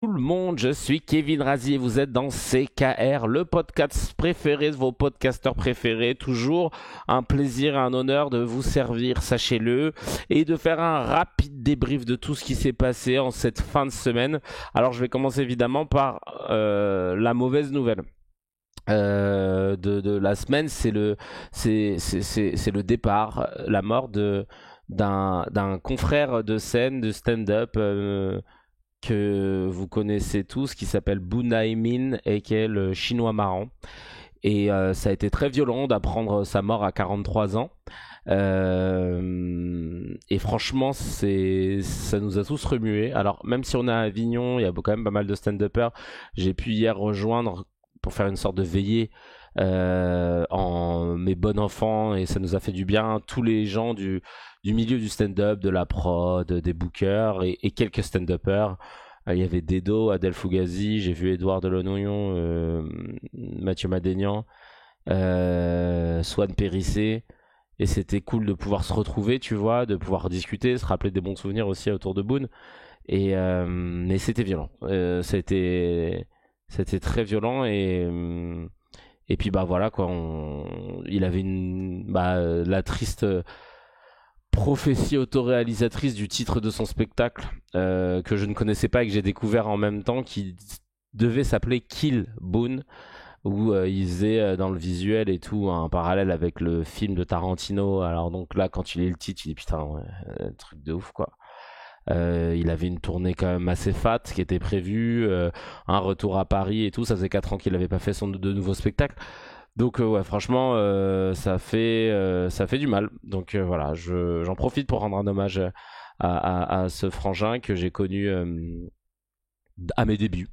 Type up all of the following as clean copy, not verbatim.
Tout le monde, je suis Kevin Razi et vous êtes dans CKR, le podcast préféré de vos podcasteurs préférés. Toujours un plaisir et un honneur de vous servir, sachez-le, et de faire un rapide débrief de tout ce qui s'est passé en cette fin de semaine. Alors je vais commencer évidemment par la mauvaise nouvelle. De la semaine, c'est le départ, la mort d'un confrère de scène de stand-up que vous connaissez tous, qui s'appelle Boon Min et qui est le chinois marrant. Et ça a été très violent d'apprendre sa mort à 43 ans. Et franchement, ça nous a tous remués. Alors, même si on est à Avignon, il y a quand même pas mal de stand-uppers. J'ai pu hier rejoindre pour faire une sorte de veillée en mes bons enfants, et ça nous a fait du bien. Tous les gens du milieu du stand-up, de la prod, des bookers et quelques stand-uppers. Il y avait Dedo, Adèle Fugazi, j'ai vu Edouard Delonoyon, Mathieu Madénian, Swan Périssé. Et c'était cool de pouvoir se retrouver, tu vois, de pouvoir discuter, se rappeler des bons souvenirs aussi autour de Boone. Mais c'était violent. C'était très violent et puis bah voilà quoi. Il avait la triste prophétie autoréalisatrice du titre de son spectacle que je ne connaissais pas et que j'ai découvert en même temps, qui devait s'appeler Kill Boone, où il faisait dans le visuel et tout un parallèle avec le film de Tarantino. Alors donc là, quand tu lis le titre, tu dis putain, ouais, truc de ouf quoi. Il avait une tournée quand même assez fat qui était prévue, un retour à Paris et tout. Ça faisait 4 ans qu'il n'avait pas fait de nouveau spectacle. Donc ouais, franchement, ça fait du mal. Donc voilà, j'en profite pour rendre un hommage à ce frangin que j'ai connu à mes débuts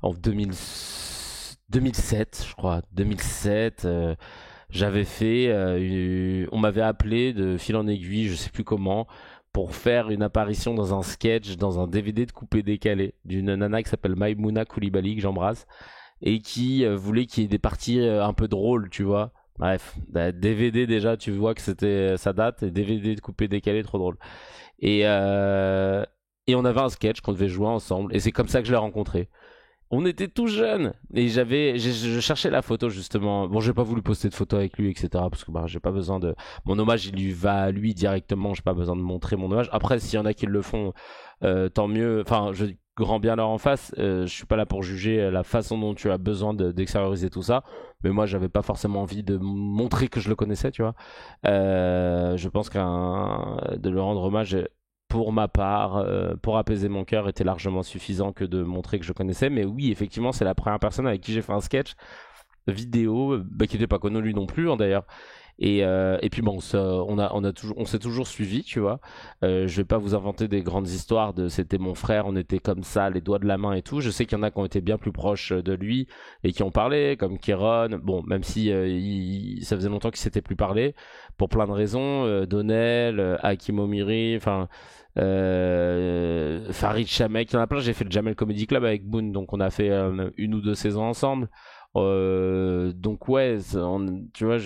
en 2007, je crois. 2007, j'avais fait, on m'avait appelé de fil en aiguille, je sais plus comment, pour faire une apparition dans un sketch, dans un DVD de coupé décalé d'une nana qui s'appelle Maïmouna Koulibaly, que j'embrasse, et qui voulait qu'il y ait des parties un peu drôles, tu vois. Bref, DVD déjà, tu vois que c'était ça date, et DVD de coupé décalé, trop drôle. Et, euh, et on avait un sketch qu'on devait jouer ensemble, et c'est comme ça que je l'ai rencontré. On était tout jeunes et je cherchais la photo justement. Bon, j'ai pas voulu poster de photo avec lui, etc. Parce que bah, j'ai pas besoin de. Mon hommage, il lui va à lui directement. J'ai pas besoin de montrer mon hommage. Après, s'il y en a qui le font, tant mieux. Enfin, je grand bien leur en face. Je suis pas là pour juger la façon dont tu as besoin d'extérioriser tout ça. Mais moi, j'avais pas forcément envie de montrer que je le connaissais, tu vois. Je pense de le rendre hommage pour ma part, pour apaiser mon cœur, était largement suffisant que de montrer que je connaissais. Mais oui, effectivement, c'est la première personne avec qui j'ai fait un sketch vidéo, qui n'était pas connu lui non plus, hein, d'ailleurs. Et puis bon, on s'est toujours suivi, tu vois. Je vais pas vous inventer des grandes histoires de c'était mon frère, on était comme ça, les doigts de la main et tout. Je sais qu'il y en a qui ont été bien plus proches de lui et qui ont parlé, comme Kéron. Bon, même si ça faisait longtemps qu'ils s'étaient plus parlé, pour plein de raisons. Donnel, Hakim Omiri, enfin Farid Chamek, il y en a plein. J'ai fait le Jamel Comedy Club avec Boone, donc on a fait une ou deux saisons ensemble. Donc ouais, tu vois,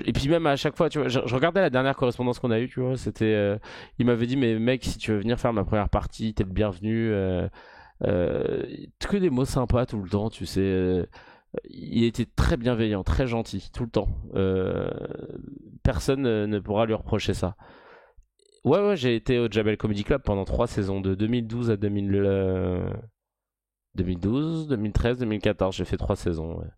et puis même à chaque fois, tu vois, je regardais la dernière correspondance qu'on a eue, tu vois, il m'avait dit, mais mec, si tu veux venir faire ma première partie, t'es le bienvenu. Euh, que des mots sympas tout le temps, tu sais. Il était très bienveillant, très gentil, tout le temps. Personne ne pourra lui reprocher ça. Ouais, ouais, j'ai été au Jamel Comedy Club pendant 3 saisons, de 2012 à 2012, 2013, 2014. J'ai fait 3 saisons. Ouais.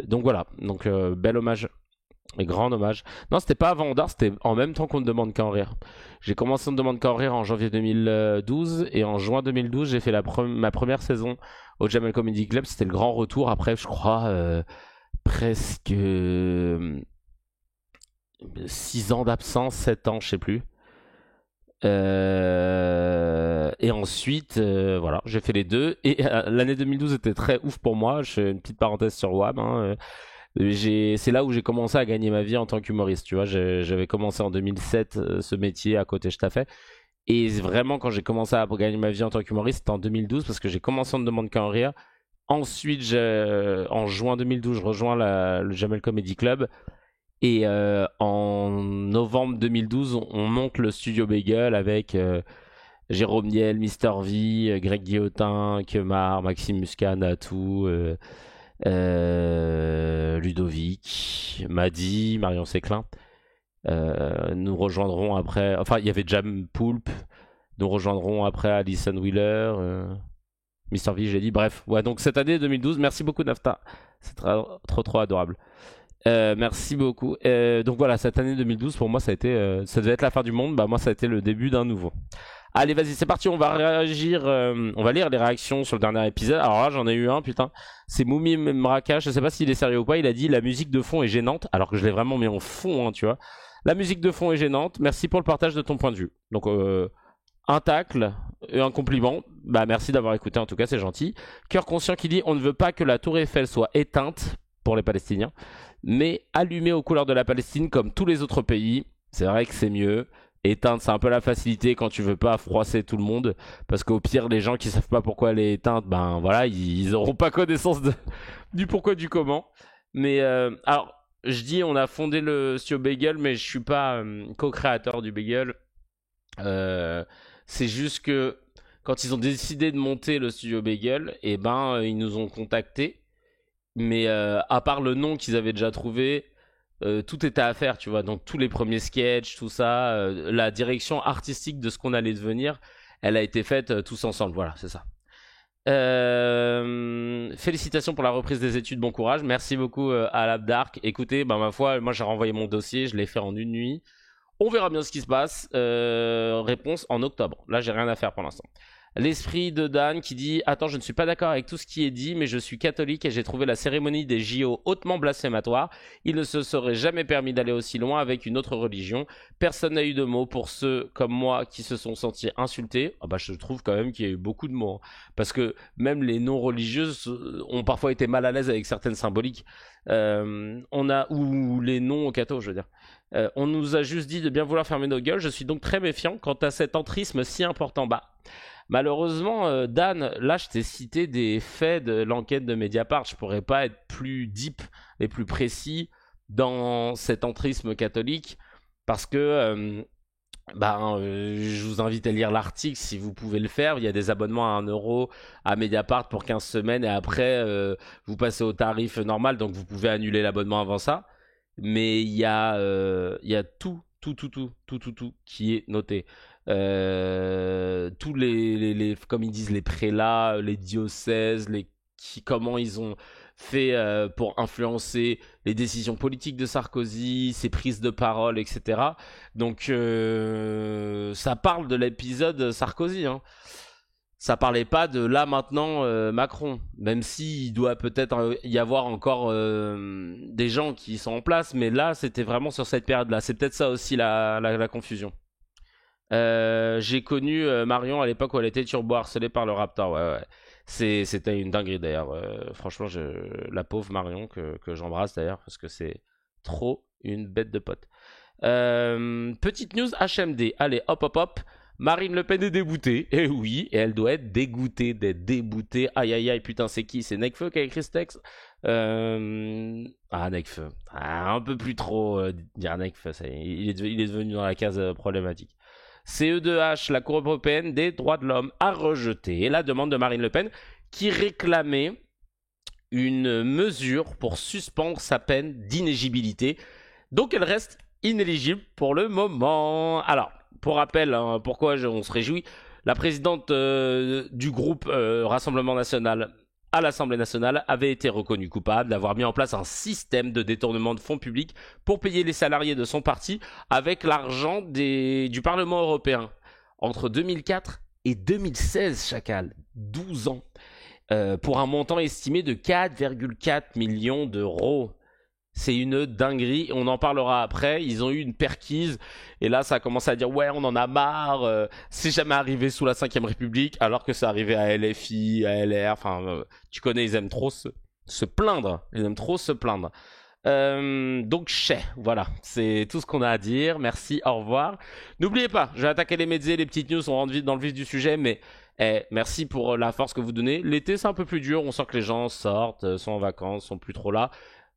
Donc voilà, donc bel hommage et grand hommage. Non, c'était pas avant Ondar, c'était en même temps qu'on ne demande qu'à en rire. J'ai commencé On ne demande qu'à en rire en janvier 2012 et en juin 2012, j'ai fait ma première saison au Jamel Comedy Club. C'était le grand retour après, je crois, presque 6 ans d'absence, 7 ans, je sais plus. Et ensuite, voilà, j'ai fait les deux. Et l'année 2012 était très ouf pour moi. Je fais une petite parenthèse sur WAM. Hein. C'est là où j'ai commencé à gagner ma vie en tant qu'humoriste. Tu vois, j'avais commencé en 2007 ce métier à côté je fait. Et vraiment, quand j'ai commencé à gagner ma vie en tant qu'humoriste, c'était en 2012 parce que j'ai commencé en ne demande qu'à en rire. Ensuite, en juin 2012, je rejoins le Jamel Comedy Club. Et en novembre 2012, on monte le studio Bagel avec Jérôme Niel, Mister V, Greg Guillotin, Kemar, Maxime Muscan, Atou, Ludovic, Madi, Marion Séclin. Nous rejoindrons après. Enfin, il y avait Jam Poulpe. Nous rejoindrons après Alison Wheeler, Mister V, j'ai dit. Bref, ouais, donc cette année 2012, merci beaucoup Nafta. C'est trop adorable. Merci beaucoup. Donc voilà, cette année 2012, pour moi, ça devait être la fin du monde. Bah, moi, ça a été le début d'un nouveau. Allez, vas-y, c'est parti, on va réagir. On va lire les réactions sur le dernier épisode. Alors là, j'en ai eu un, putain. C'est Moumi Mraka, je sais pas s'il est sérieux ou pas. Il a dit la musique de fond est gênante, alors que je l'ai vraiment mis en fond, hein, tu vois. La musique de fond est gênante. Merci pour le partage de ton point de vue. Donc, un tacle et un compliment. Bah, merci d'avoir écouté, en tout cas, c'est gentil. Cœur conscient qui dit on ne veut pas que la tour Eiffel soit éteinte pour les Palestiniens, mais allumée aux couleurs de la Palestine comme tous les autres pays. C'est vrai que c'est mieux. Éteinte, c'est un peu la facilité quand tu veux pas froisser tout le monde, parce qu'au pire, les gens qui savent pas pourquoi elle est éteinte, ben voilà, ils auront pas connaissance du pourquoi du comment. Mais alors, je dis, on a fondé le studio Bagel, mais je suis pas co-créateur du Bagel. C'est juste que quand ils ont décidé de monter le studio Bagel, et ben ils nous ont contactés, mais à part le nom qu'ils avaient déjà trouvé. Tout était à faire, tu vois. Donc tous les premiers sketchs, tout ça, la direction artistique de ce qu'on allait devenir, elle a été faite tous ensemble. Voilà, c'est ça. Félicitations pour la reprise des études, bon courage. Merci beaucoup à l'Abdark. Écoutez, bah, ma foi, moi j'ai renvoyé mon dossier, je l'ai fait en une nuit. On verra bien ce qui se passe. Réponse en octobre. Là, j'ai rien à faire pour l'instant. L'esprit de Dan qui dit « Attends, je ne suis pas d'accord avec tout ce qui est dit, mais je suis catholique et j'ai trouvé la cérémonie des JO hautement blasphématoire. Il ne se serait jamais permis d'aller aussi loin avec une autre religion. Personne n'a eu de mots pour ceux comme moi qui se sont sentis insultés. » Ah bah, je trouve quand même qu'il y a eu beaucoup de mots. Hein. Parce que même les non-religieuses ont parfois été mal à l'aise avec certaines symboliques. Ou les non-cathos, je veux dire. On nous a juste dit de bien vouloir fermer nos gueules. Je suis donc très méfiant quant à cet entrisme si important. Bah... Malheureusement, Dan, là je t'ai cité des faits de l'enquête de Mediapart. Je pourrais pas être plus deep et plus précis dans cet entrisme catholique parce que je vous invite à lire l'article si vous pouvez le faire. Il y a des abonnements à 1€ à Mediapart pour 15 semaines et après vous passez au tarif normal, donc vous pouvez annuler l'abonnement avant ça. Mais il y a tout qui est noté. Tous les comme ils disent les prélats, les diocèses, comment ils ont fait pour influencer les décisions politiques de Sarkozy, ses prises de parole, etc. Donc ça parle de l'épisode Sarkozy, hein. Ça parlait pas de là maintenant Macron, même s'il doit peut-être y avoir encore des gens qui sont en place, mais là c'était vraiment sur cette période-là. C'est peut-être ça aussi la confusion. J'ai connu Marion à l'époque où elle était turbo-harcelée par le Raptor. Ouais. C'était une dinguerie d'ailleurs. Franchement, la pauvre Marion que j'embrasse d'ailleurs parce que c'est trop une bête de pote. Petite news HMD. Allez, hop. Marine Le Pen est déboutée. Et oui, et elle doit être dégoûtée d'être déboutée. Aïe, putain, c'est qui? C'est Nekfeu qui a écrit ce texte? Nekfeu. Un peu plus trop dire Nekfeu. Il est devenu dans la case problématique. CE2H, la Cour européenne des droits de l'homme, a rejeté la demande de Marine Le Pen qui réclamait une mesure pour suspendre sa peine d'inéligibilité. Donc elle reste inéligible pour le moment. Alors, pour rappel, hein, pourquoi on se réjouit, la présidente du groupe Rassemblement National à l'Assemblée nationale avait été reconnue coupable d'avoir mis en place un système de détournement de fonds publics pour payer les salariés de son parti avec l'argent du Parlement européen. Entre 2004 et 2016, Chacal, 12 ans, pour un montant estimé de 4,4 millions d'euros. C'est une dinguerie, on en parlera après. Ils ont eu une perquise et là ça a commencé à dire ouais on en a marre, c'est jamais arrivé sous la 5ème République alors que c'est arrivé à LFI, à LR, enfin tu connais, ils aiment trop se plaindre, ils aiment trop se plaindre. Donc voilà, c'est tout ce qu'on a à dire, merci, au revoir. N'oubliez pas, je vais attaquer les médias, les petites news, on rentre vite dans le vif du sujet, mais merci pour la force que vous donnez. L'été c'est un peu plus dur, on sent que les gens sortent, sont en vacances, sont plus trop là.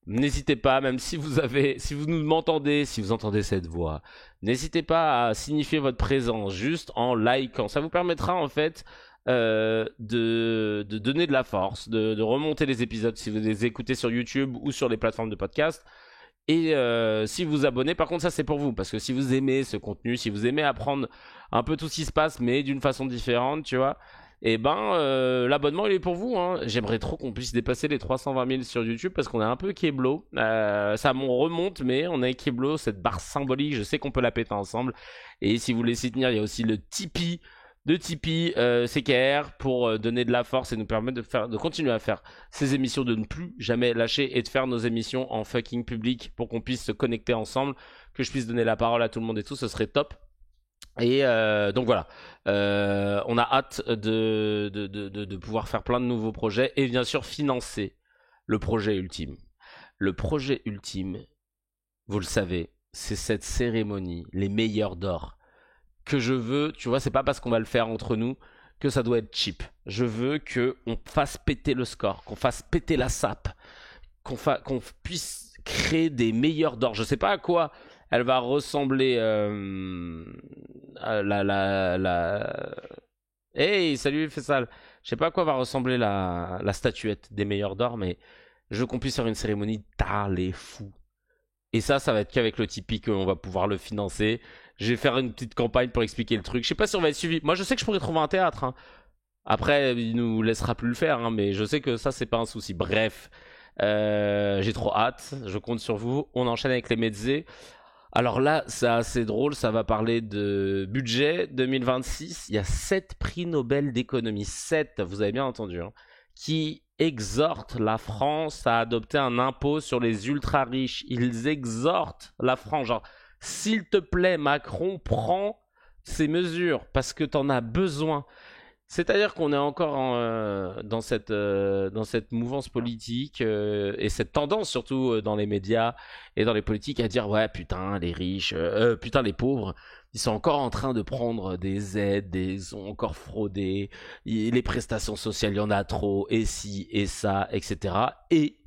N'hésitez pas, même si vous m'entendez, si vous entendez cette voix, n'hésitez pas à signifier votre présence juste en likant. Ça vous permettra en fait de donner de la force, de remonter les épisodes si vous les écoutez sur YouTube ou sur les plateformes de podcast. Et si vous vous abonnez, par contre ça c'est pour vous, parce que si vous aimez ce contenu, si vous aimez apprendre un peu tout ce qui se passe, mais d'une façon différente, tu vois, et ben l'abonnement il est pour vous, hein. J'aimerais trop qu'on puisse dépasser les 320 000 sur YouTube, parce qu'on est un peu kéblo, ça m'en remonte, mais on est kéblo, cette barre symbolique, je sais qu'on peut la péter ensemble. Et si vous voulez s'y tenir, il y a aussi le Tipeee, CKR pour donner de la force et nous permettre de continuer à faire ces émissions, de ne plus jamais lâcher et de faire nos émissions en fucking public pour qu'on puisse se connecter ensemble, que je puisse donner la parole à tout le monde et tout, ce serait top. Et donc voilà, on a hâte de pouvoir faire plein de nouveaux projets et bien sûr financer le projet ultime. Le projet ultime, vous le savez, c'est cette cérémonie, les meilleurs d'or que je veux, tu vois, c'est pas parce qu'on va le faire entre nous que ça doit être cheap. Je veux que on fasse péter le score, qu'on fasse péter la sape, qu'on puisse créer des meilleurs d'or. Je sais pas à quoi elle va ressembler. Hey, salut Fessal. Je sais pas à quoi va ressembler la statuette des meilleurs d'or, mais je veux qu'on puisse faire une cérémonie tard les fous. Et ça va être qu'avec le Tipeee qu'on va pouvoir le financer. Je vais faire une petite campagne pour expliquer le truc. Je sais pas si on va être suivi. Moi, je sais que je pourrais trouver un théâtre, hein. Après, il nous laissera plus le faire, hein, mais je sais que ça, c'est pas un souci. Bref, j'ai trop hâte. Je compte sur vous. On enchaîne avec les mezzés. Alors là, c'est assez drôle. Ça va parler de budget 2026. Il y a 7 prix Nobel d'économie. 7, vous avez bien entendu, hein, qui exhortent la France à adopter un impôt sur les ultra riches. Ils exhortent la France, genre, s'il te plaît, Macron, prends ces mesures parce que t'en as besoin. C'est-à-dire qu'on est encore dans cette mouvance politique et cette tendance surtout dans les médias et dans les politiques à dire ouais putain les riches, putain les pauvres, ils sont encore en train de prendre des aides, ils ont encore fraudé, les prestations sociales il y en a trop et ci et ça etc. Et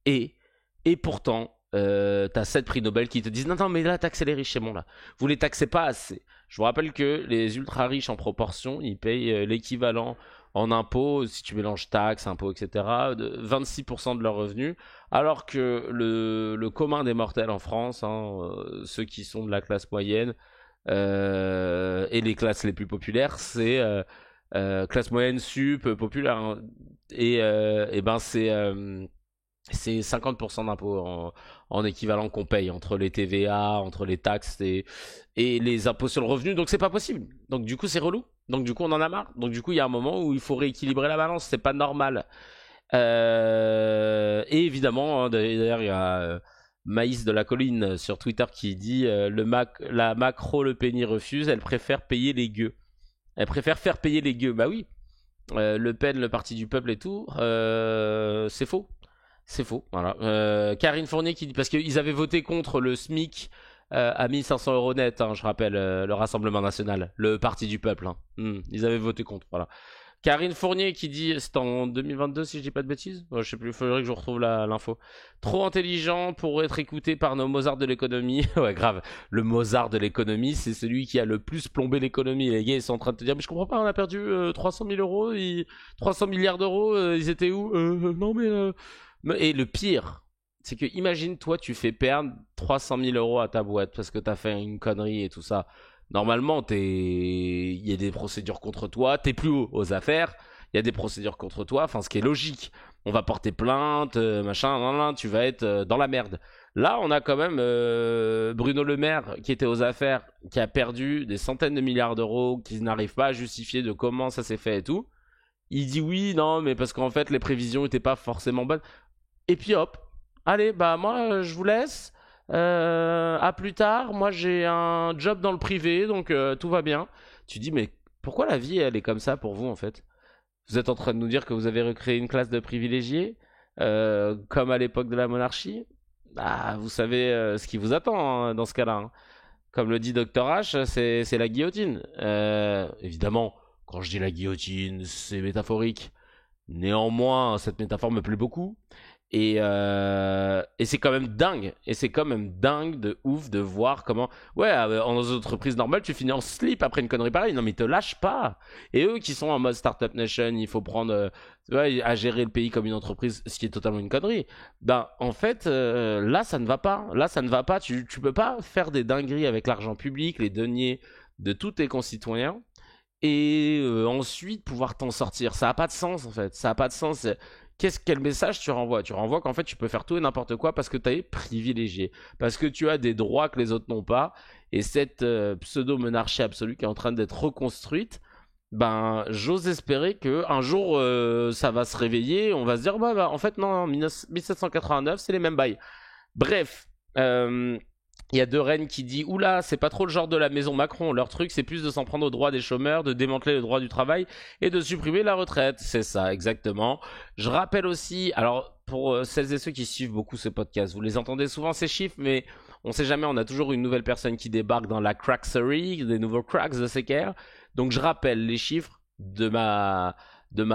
et pourtant t'as 7 prix Nobel qui te disent non mais là taxez les riches c'est bon là, vous les taxez pas assez. Je vous rappelle que les ultra riches en proportion, ils payent l'équivalent en impôts, si tu mélanges taxes, impôts, etc., de 26% de leurs revenus, alors que le commun des mortels en France, hein, ceux qui sont de la classe moyenne et les classes les plus populaires, c'est classe moyenne sup, populaire, hein, et ben c'est 50% d'impôts en équivalent qu'on paye entre les TVA, entre les taxes et les impôts sur le revenu. Donc c'est pas possible. Donc du coup c'est relou. Donc du coup on en a marre. Donc du coup il y a un moment où il faut rééquilibrer la balance. C'est pas normal. Et évidemment, hein, d'ailleurs il y a Maïs de la Colline sur Twitter qui dit la macro Le Pen refuse. Elle préfère payer les gueux. Elle préfère faire payer les gueux. Bah oui. Le Pen, le parti du peuple et tout, c'est faux. C'est faux, voilà. Karine Fournier qui dit, parce qu'ils avaient voté contre le SMIC à 1500 euros net, hein, je rappelle, le Rassemblement National, le Parti du Peuple. Hein. Ils avaient voté contre, voilà. Karine Fournier qui dit, c'est en 2022 si je dis pas de bêtises, je sais plus, il faudrait que je retrouve l'info. Trop intelligent pour être écouté par nos Mozart de l'économie. Ouais, grave. Le Mozart de l'économie, c'est celui qui a le plus plombé l'économie. Les gars, ils sont en train de te dire, mais je comprends pas, on a perdu 300 000 euros, 300 milliards d'euros, ils étaient où non mais... Et le pire, c'est que imagine toi tu fais perdre 300 000 euros à ta boîte parce que t'as fait une connerie et tout ça. Normalement, il y a des procédures contre toi, t'es plus aux affaires, il y a des procédures contre toi, enfin ce qui est logique. On va porter plainte, machin, nan, tu vas être dans la merde. Là, on a quand même Bruno Le Maire qui était aux affaires, qui a perdu des centaines de milliards d'euros, qui n'arrive pas à justifier de comment ça s'est fait et tout. Il dit oui, non, mais parce qu'en fait les prévisions étaient pas forcément bonnes. Et puis hop, allez, bah moi je vous laisse. À plus tard, moi j'ai un job dans le privé, donc tout va bien. Tu dis, mais pourquoi la vie elle est comme ça pour vous en fait? Vous êtes en train de nous dire que vous avez recréé une classe de privilégiés, comme à l'époque de la monarchie? Ah, vous savez ce qui vous attend hein, dans ce cas-là. Hein. Comme le dit Dr H, c'est la guillotine. Évidemment, quand je dis la guillotine, c'est métaphorique. Néanmoins, cette métaphore me plaît beaucoup. Et c'est quand même dingue. Et c'est quand même dingue de ouf de voir comment... Ouais, en entreprise normale, tu finis en slip après une connerie pareille. Non, mais ils te lâchent pas. Et eux qui sont en mode Startup Nation, il faut prendre... à gérer le pays comme une entreprise, ce qui est totalement une connerie. Ben, en fait, là, ça ne va pas. Là, ça ne va pas. Tu peux pas faire des dingueries avec l'argent public, les deniers de tous tes concitoyens. Et ensuite, pouvoir t'en sortir. Ça n'a pas de sens, en fait. Ça n'a pas de sens. Quel message tu renvoies? Tu renvoies qu'en fait tu peux faire tout et n'importe quoi parce que tu es privilégié, parce que tu as des droits que les autres n'ont pas, et cette pseudo-monarchie absolue qui est en train d'être reconstruite, ben j'ose espérer que un jour ça va se réveiller, on va se dire bah en fait non, 1789 c'est les mêmes bails. Bref, il y a deux reines qui disent oula, c'est pas trop le genre de la maison Macron. Leur truc, c'est plus de s'en prendre aux droits des chômeurs, de démanteler le droit du travail et de supprimer la retraite. C'est ça, exactement. Je rappelle aussi, alors pour celles et ceux qui suivent beaucoup ce podcast, vous les entendez souvent ces chiffres, mais on sait jamais, on a toujours une nouvelle personne qui débarque dans la crackserie, des nouveaux cracks de CKR. Donc je rappelle les chiffres de ma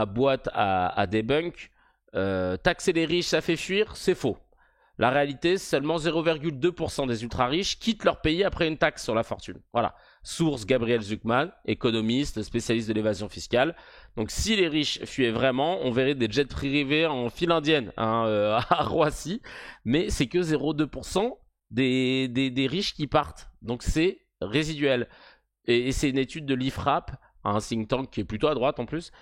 boîte à debunk. Taxer les riches, ça fait fuir, c'est faux. La réalité, seulement 0,2% des ultra-riches quittent leur pays après une taxe sur la fortune. Voilà. Source Gabriel Zucman, économiste, spécialiste de l'évasion fiscale. Donc si les riches fuyaient vraiment, on verrait des jets privés en file indienne à Roissy. Mais c'est que 0,2% des riches qui partent. Donc c'est résiduel. Et c'est une étude de l'IFRAP, un think tank qui est plutôt à droite en plus,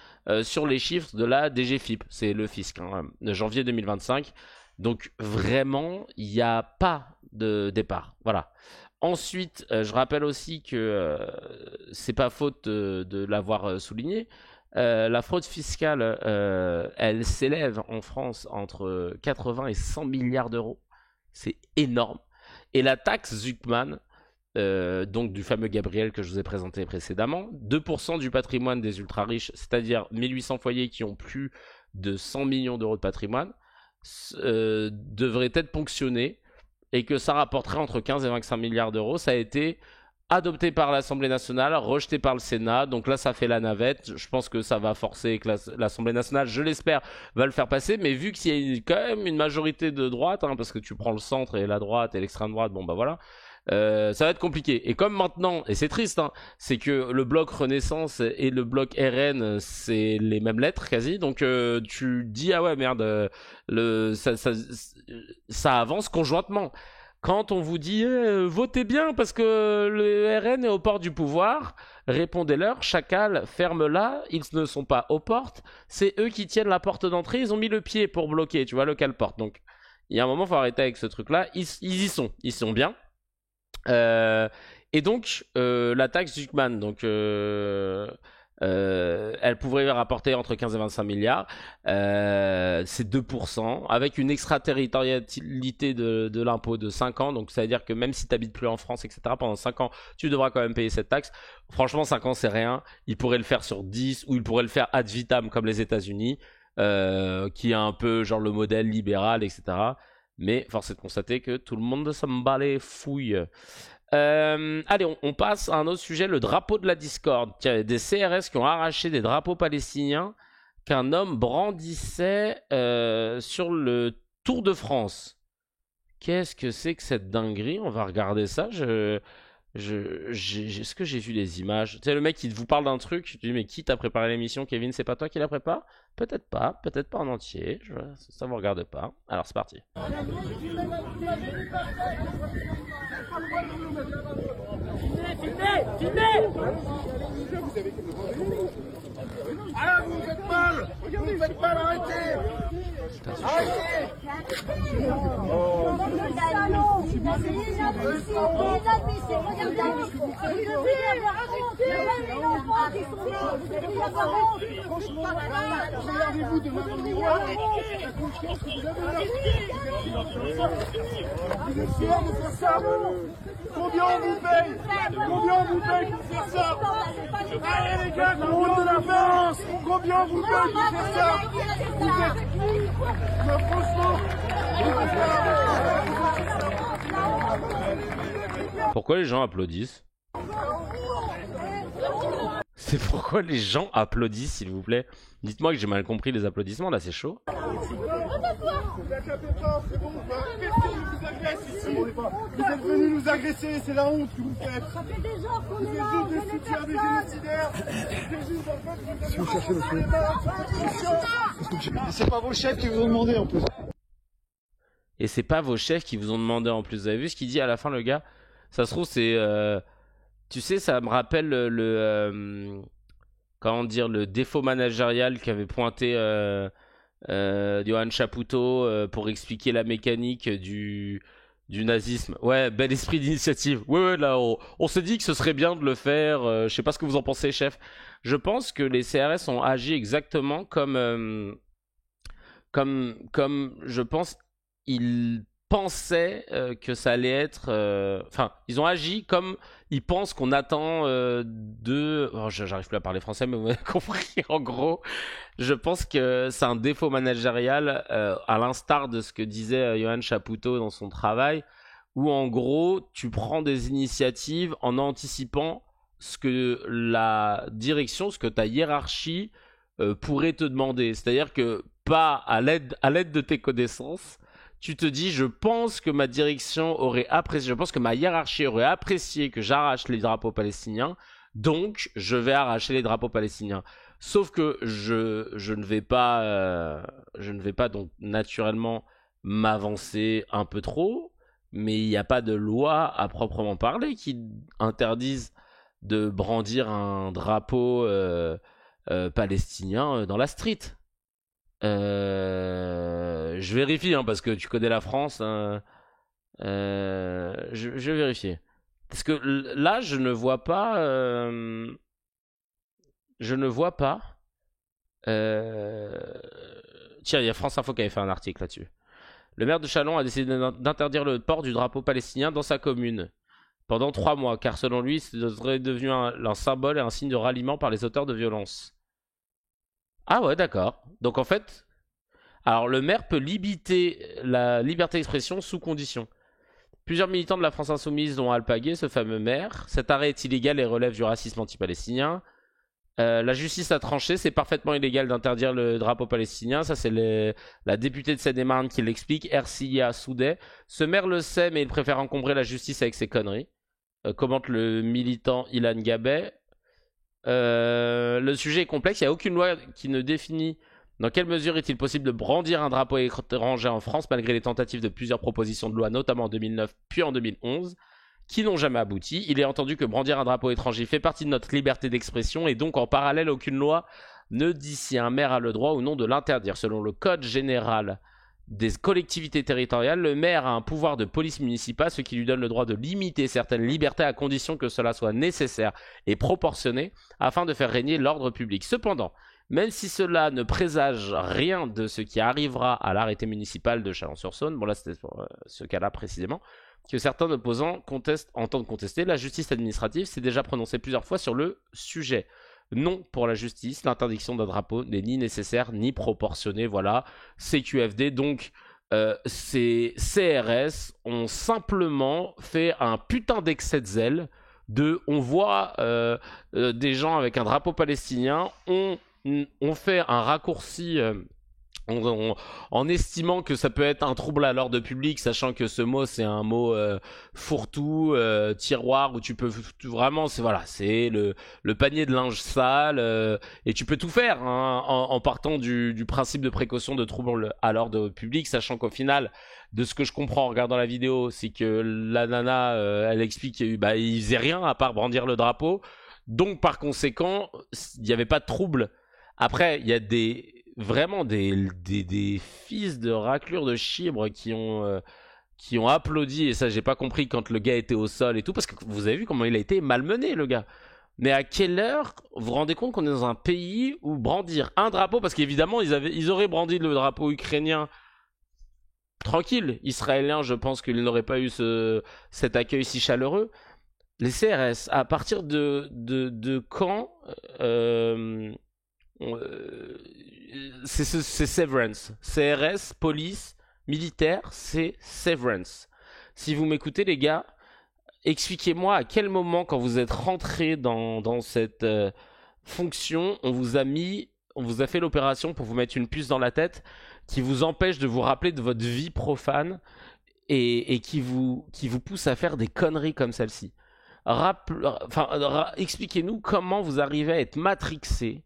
sur les chiffres de la DGFIP. C'est le fisc, de janvier 2025. Donc vraiment, il n'y a pas de départ. Voilà. Ensuite, je rappelle aussi que c'est pas faute de l'avoir souligné. La fraude fiscale, elle s'élève en France entre 80 et 100 milliards d'euros. C'est énorme. Et la taxe Zucman, donc du fameux Gabriel que je vous ai présenté précédemment, 2% du patrimoine des ultra-riches, c'est-à-dire 1800 foyers qui ont plus de 100 millions d'euros de patrimoine, devrait être ponctionné, et que ça rapporterait entre 15 et 25 milliards d'euros. Ça a été adopté par l'Assemblée nationale, rejeté par le Sénat, donc là ça fait la navette. Je pense que ça va forcer que l'Assemblée nationale, je l'espère, va le faire passer, mais vu qu'il y a quand même une majorité de droite, parce que tu prends le centre et la droite et l'extrême droite, bon bah voilà, ça va être compliqué. Et comme maintenant, et c'est triste, c'est que le bloc Renaissance et le bloc RN, c'est les mêmes lettres quasi, donc tu dis ah ouais merde, ça avance conjointement. Quand on vous dit votez bien parce que le RN est aux portes du pouvoir, répondez-leur, chacal, ferme-la, ils ne sont pas aux portes, c'est eux qui tiennent la porte d'entrée, ils ont mis le pied pour bloquer, tu vois, le cale-porte. Donc il y a un moment, il faut arrêter avec ce truc-là, ils y sont, ils sont bien. Et donc la taxe Zucman, donc elle pourrait rapporter entre 15 et 25 milliards, c'est 2%, avec une extraterritorialité de l'impôt de 5 ans, donc ça veut dire que même si tu n'habites plus en France, etc., pendant 5 ans, tu devras quand même payer cette taxe. Franchement, 5 ans, c'est rien. Il pourrait le faire sur 10, ou il pourrait le faire ad vitam, comme les États-Unis, qui est un peu genre le modèle libéral, etc. Mais force est de constater que tout le monde s'en bat les fouilles. Allez, on passe à un autre sujet, le drapeau de la discorde. Il y a des CRS qui ont arraché des drapeaux palestiniens qu'un homme brandissait sur le Tour de France. Qu'est-ce que c'est que cette dinguerie? On va regarder ça. Est-ce que j'ai vu les images? Tu sais, le mec qui vous parle d'un truc, tu dis mais qui t'a préparé l'émission, Kevin? C'est pas toi qui la prépare? Peut-être pas en entier. Ça vous regarde pas. Alors c'est parti. Filmez! Ah, vous faites mal! Vous faites mal, arrêtez! Arrêtez! Regardez-vous devant le miroir, la confiance que vous avez là. Vous êtes fiers de faire ça? Combien on vous paye? Combien on vous paye pour faire ça? Allez les gars, la route de la France! Combien on vous paye pour faire ça? Vous êtes... Mais franchement... Pourquoi les gens applaudissent? C'est pourquoi les gens applaudissent, s'il vous plaît. Dites-moi que j'ai mal compris les applaudissements, là c'est chaud. Vous inquiétez pas, c'est bon, personne ne vous agresse ici. Vous êtes venus nous agresser, c'est la honte que vous faites. Vous êtes juste des soutiens des génocidaires. C'est juste en fait que vous cherchez le c'est pas vos chefs qui vous ont demandé en plus. Et c'est pas vos chefs qui vous ont demandé en plus. Vous avez vu ce qu'il dit à la fin, le gars? Ça se trouve, c'est... tu sais, ça me rappelle comment dire, le défaut managérial qu'avait pointé Johan Chapoutot pour expliquer la mécanique du nazisme. Ouais, bel esprit d'initiative. Ouais, là, on s'est dit que ce serait bien de le faire. Je sais pas ce que vous en pensez, chef. Je pense que les CRS ont agi exactement comme je pense, ils pensaient que ça allait être... Enfin, ils ont agi comme ils pensent qu'on attend de... Oh, j'arrive plus à parler français, mais vous m'avez compris. En gros, je pense que c'est un défaut managérial, à l'instar de ce que disait Johan Chapoutot dans son travail, où en gros, tu prends des initiatives en anticipant ce que la direction, ce que ta hiérarchie pourrait te demander. C'est-à-dire que pas à l'aide de tes connaissances, tu te dis, je pense que ma direction aurait apprécié, je pense que ma hiérarchie aurait apprécié que j'arrache les drapeaux palestiniens, donc je vais arracher les drapeaux palestiniens. Sauf que je ne vais pas donc naturellement m'avancer un peu trop, mais il n'y a pas de loi à proprement parler qui interdise de brandir un drapeau palestinien dans la street. Je vérifie parce que tu connais la France. Je vais vérifier. Parce que là, je ne vois pas. Tiens, il y a France Info qui avait fait un article là-dessus. Le maire de Châlons a décidé d'interdire le port du drapeau palestinien dans sa commune pendant 3 mois, car selon lui, c'est devenu un symbole et un signe de ralliement par les auteurs de violences. Ah ouais, d'accord. Donc en fait, alors le maire peut limiter la liberté d'expression sous condition. Plusieurs militants de la France Insoumise l'ont alpagué, ce fameux maire. Cet arrêt est illégal et relève du racisme anti-palestinien. La justice a tranché, c'est parfaitement illégal d'interdire le drapeau palestinien. Ça, c'est la députée de Seine-et-Marne qui l'explique, Ercilia Soudet. Ce maire le sait, mais il préfère encombrer la justice avec ses conneries. Commente le militant Ilan Gabet. Le sujet est complexe, il n'y a aucune loi qui ne définit dans quelle mesure est-il possible de brandir un drapeau étranger en France malgré les tentatives de plusieurs propositions de loi, notamment en 2009 puis en 2011, qui n'ont jamais abouti. Il est entendu que brandir un drapeau étranger fait partie de notre liberté d'expression et donc en parallèle aucune loi ne dit si un maire a le droit ou non de l'interdire. Selon le code général des collectivités territoriales, le maire a un pouvoir de police municipale, ce qui lui donne le droit de limiter certaines libertés à condition que cela soit nécessaire et proportionné afin de faire régner l'ordre public. Cependant, même si cela ne présage rien de ce qui arrivera à l'arrêté municipal de Chalon-sur-Saône, bon là c'était pour ce cas-là précisément, que certains opposants entendent contester, la justice administrative s'est déjà prononcée plusieurs fois sur le sujet. Non, pour la justice, l'interdiction d'un drapeau n'est ni nécessaire ni proportionnée. Voilà, CQFD. Donc, ces CRS ont simplement fait un putain d'excès de zèle. On voit des gens avec un drapeau palestinien, on fait un raccourci... en estimant que ça peut être un trouble à l'ordre public, sachant que ce mot c'est un mot fourre-tout, tiroir, où tu peux vraiment, c'est le panier de linge sale, et tu peux tout faire en partant du principe de précaution de trouble à l'ordre public, sachant qu'au final, de ce que je comprends en regardant la vidéo, c'est que la nana, elle explique qu'il faisait rien à part brandir le drapeau, donc par conséquent, il n'y avait pas de trouble. Après, il y a vraiment des fils de raclure de chibre qui ont applaudi, et ça j'ai pas compris quand le gars était au sol et tout, parce que vous avez vu comment il a été malmené, le gars. Mais à quelle heure vous vous rendez compte qu'on est dans un pays où brandir un drapeau, parce qu'évidemment ils auraient brandi le drapeau ukrainien tranquille, israélien, je pense qu'ils n'auraient pas eu cet accueil si chaleureux. Les CRS, à partir de quand c'est severance. CRS, police, militaire, c'est severance. Si vous m'écoutez, les gars, expliquez-moi à quel moment, quand vous êtes rentré dans cette fonction, on vous a fait l'opération pour vous mettre une puce dans la tête. qui vous empêche de vous rappeler de votre vie profane et qui vous pousse à faire des conneries comme celle-ci. Expliquez-nous comment vous arrivez à être matrixé.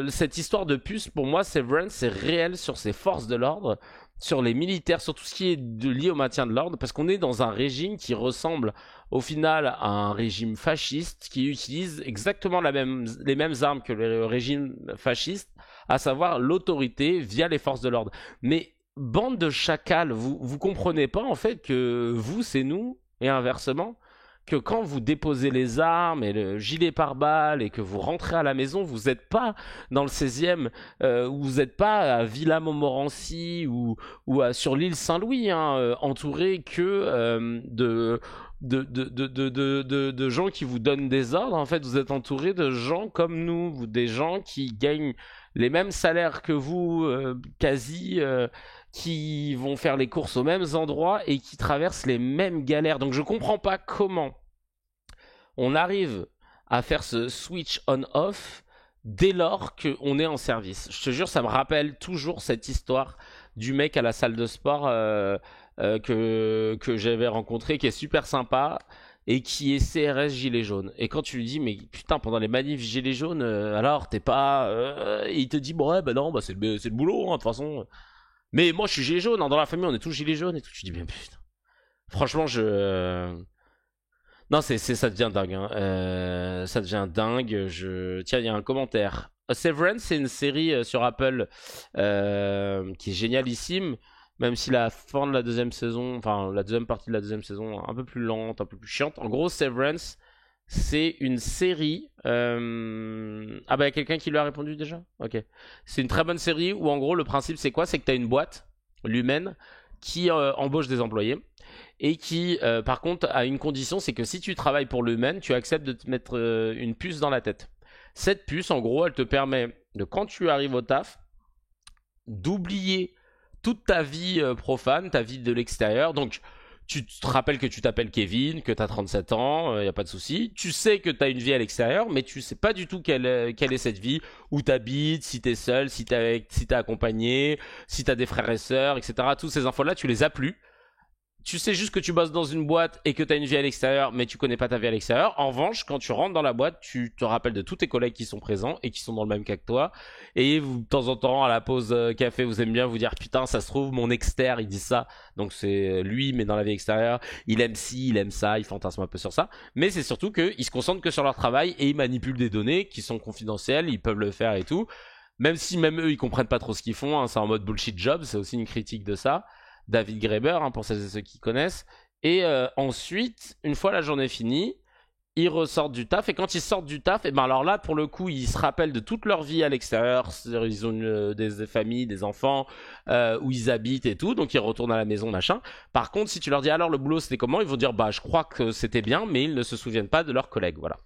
Cette histoire de puce, pour moi, Severance, c'est réel sur ces forces de l'ordre, sur les militaires, sur tout ce qui est lié au maintien de l'ordre, parce qu'on est dans un régime qui ressemble au final à un régime fasciste, qui utilise exactement les mêmes armes que le régime fasciste, à savoir l'autorité via les forces de l'ordre. Mais bande de chacals, vous comprenez pas en fait que vous, c'est nous, et inversement, que quand vous déposez les armes et le gilet pare-balles et que vous rentrez à la maison, vous n'êtes pas dans le 16e, vous n'êtes pas à Villa Montmorency ou sur l'île Saint-Louis, hein, entouré que de gens qui vous donnent des ordres. En fait, vous êtes entouré de gens comme nous, des gens qui gagnent les mêmes salaires que vous, quasi, qui vont faire les courses aux mêmes endroits et qui traversent les mêmes galères. Donc je comprends pas comment on arrive à faire ce switch on-off dès lors qu'on est en service. Je te jure, ça me rappelle toujours cette histoire du mec à la salle de sport que j'avais rencontré, qui est super sympa et qui est CRS gilet jaune. Et quand tu lui dis, mais putain, pendant les manifs gilet jaune, alors t'es pas... et il te dit, bon ouais, bah non, bah c'est le boulot, hein, de toute façon... Mais moi je suis gilet jaune, hein, dans la famille on est tous gilets jaunes et tout. Tu dis bien putain. Franchement non ça devient dingue. Hein. Ça devient dingue. Tiens, il y a un commentaire. Severance, c'est une série sur Apple qui est génialissime. Même si la fin de la deuxième saison, enfin la deuxième partie de la deuxième saison, un peu plus lente, un peu plus chiante. En gros, Severance, c'est une série... Ah bah il y a quelqu'un qui lui a répondu déjà. Ok. C'est une très bonne série où en gros le principe c'est quoi? C'est que tu as une boîte, l'Humaine, qui embauche des employés et qui par contre a une condition, c'est que si tu travailles pour l'Humaine, tu acceptes de te mettre une puce dans la tête. Cette puce en gros elle te permet de, quand tu arrives au taf, d'oublier toute ta vie profane, ta vie de l'extérieur. Donc tu te rappelles que tu t'appelles Kevin, que tu as 37 ans, y a pas de souci. Tu sais que tu as une vie à l'extérieur, mais tu sais pas du tout quelle est cette vie, où tu habites, si tu es seul, si tu es accompagné, si tu as des frères et sœurs, etc. Toutes ces infos-là, tu les as plus. Tu sais juste que tu bosses dans une boîte et que tu as une vie à l'extérieur, mais tu connais pas ta vie à l'extérieur. En revanche, quand tu rentres dans la boîte, tu te rappelles de tous tes collègues qui sont présents et qui sont dans le même cas que toi. Et vous, de temps en temps, à la pause café, vous aimez bien vous dire, putain, ça se trouve, mon exter, il dit ça. Donc c'est lui, mais dans la vie extérieure. Il aime ci, il aime ça, il fantasme un peu sur ça. Mais c'est surtout qu'ils se concentrent que sur leur travail et ils manipulent des données qui sont confidentielles, ils peuvent le faire et tout. Même si même eux, ils comprennent pas trop ce qu'ils font, hein, c'est en mode bullshit job, c'est aussi une critique de ça. David Graeber, hein, pour celles et ceux qui connaissent. Et ensuite, une fois la journée finie, ils ressortent du taf. Et quand ils sortent du taf, et ben alors là, pour le coup, ils se rappellent de toute leur vie à l'extérieur. Ils ont des familles, des enfants, où ils habitent et tout. Donc ils retournent à la maison, machin. Par contre, si tu leur dis alors le boulot c'était comment, ils vont dire bah je crois que c'était bien, mais ils ne se souviennent pas de leurs collègues. Voilà.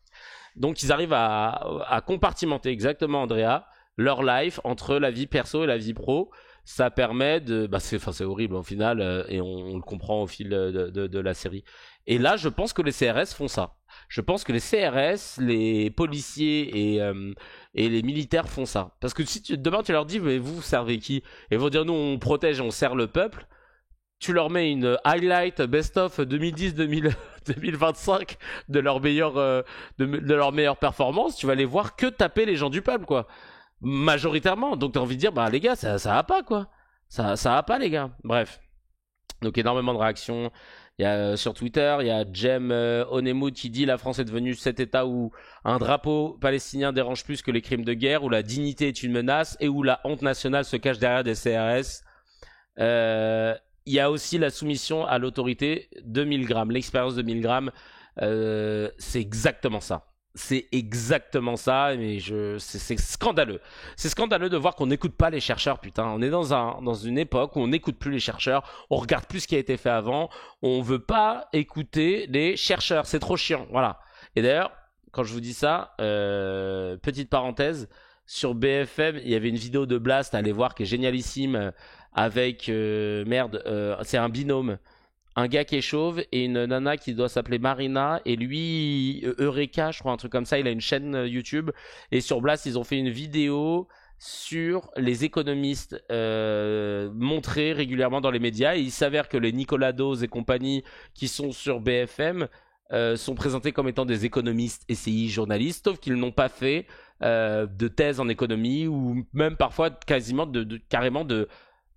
Donc ils arrivent à compartimenter exactement, Andrea, leur life entre la vie perso et la vie pro. Ça permet de... Bah c'est horrible au final, et on le comprend au fil de la série. Et là, je pense que les CRS font ça. Je pense que les CRS, les policiers et les militaires font ça. Parce que si demain tu leur dis, mais vous servez qui? Et ils vont dire, nous on protège et on sert le peuple. Tu leur mets une highlight best-of 2010-2025 de leur meilleure performance. Tu vas les voir que taper les gens du peuple, quoi. Majoritairement. Donc t'as envie de dire, bah les gars, ça va pas, quoi. Ça va pas, les gars. Bref. Donc énormément de réactions. Il y a sur Twitter, il y a Jem Onemut qui dit, la France est devenue cet état où un drapeau palestinien dérange plus que les crimes de guerre, où la dignité est une menace et où la honte nationale se cache derrière des CRS. Il y a aussi la soumission à l'autorité de Milgram, l'expérience de Milgram. C'est exactement ça. C'est exactement ça, mais c'est scandaleux. C'est scandaleux de voir qu'on n'écoute pas les chercheurs, putain. On est dans une époque où on n'écoute plus les chercheurs, on regarde plus ce qui a été fait avant, on veut pas écouter les chercheurs, c'est trop chiant, voilà. Et d'ailleurs, quand je vous dis ça, petite parenthèse, sur BFM, il y avait une vidéo de Blast, allez voir, qui est génialissime, avec, c'est un binôme. Un gars qui est chauve et une nana qui doit s'appeler Marina, et lui Eureka, je crois, un truc comme ça. Il a une chaîne YouTube, et sur Blast ils ont fait une vidéo. sur les économistes montrés régulièrement dans les médias. Et il s'avère que les Nicolas Dose et compagnie qui sont sur BFM sont présentés comme étant des économistes, SCI, journalistes, sauf qu'ils n'ont pas fait de thèse en économie ou même parfois quasiment carrément de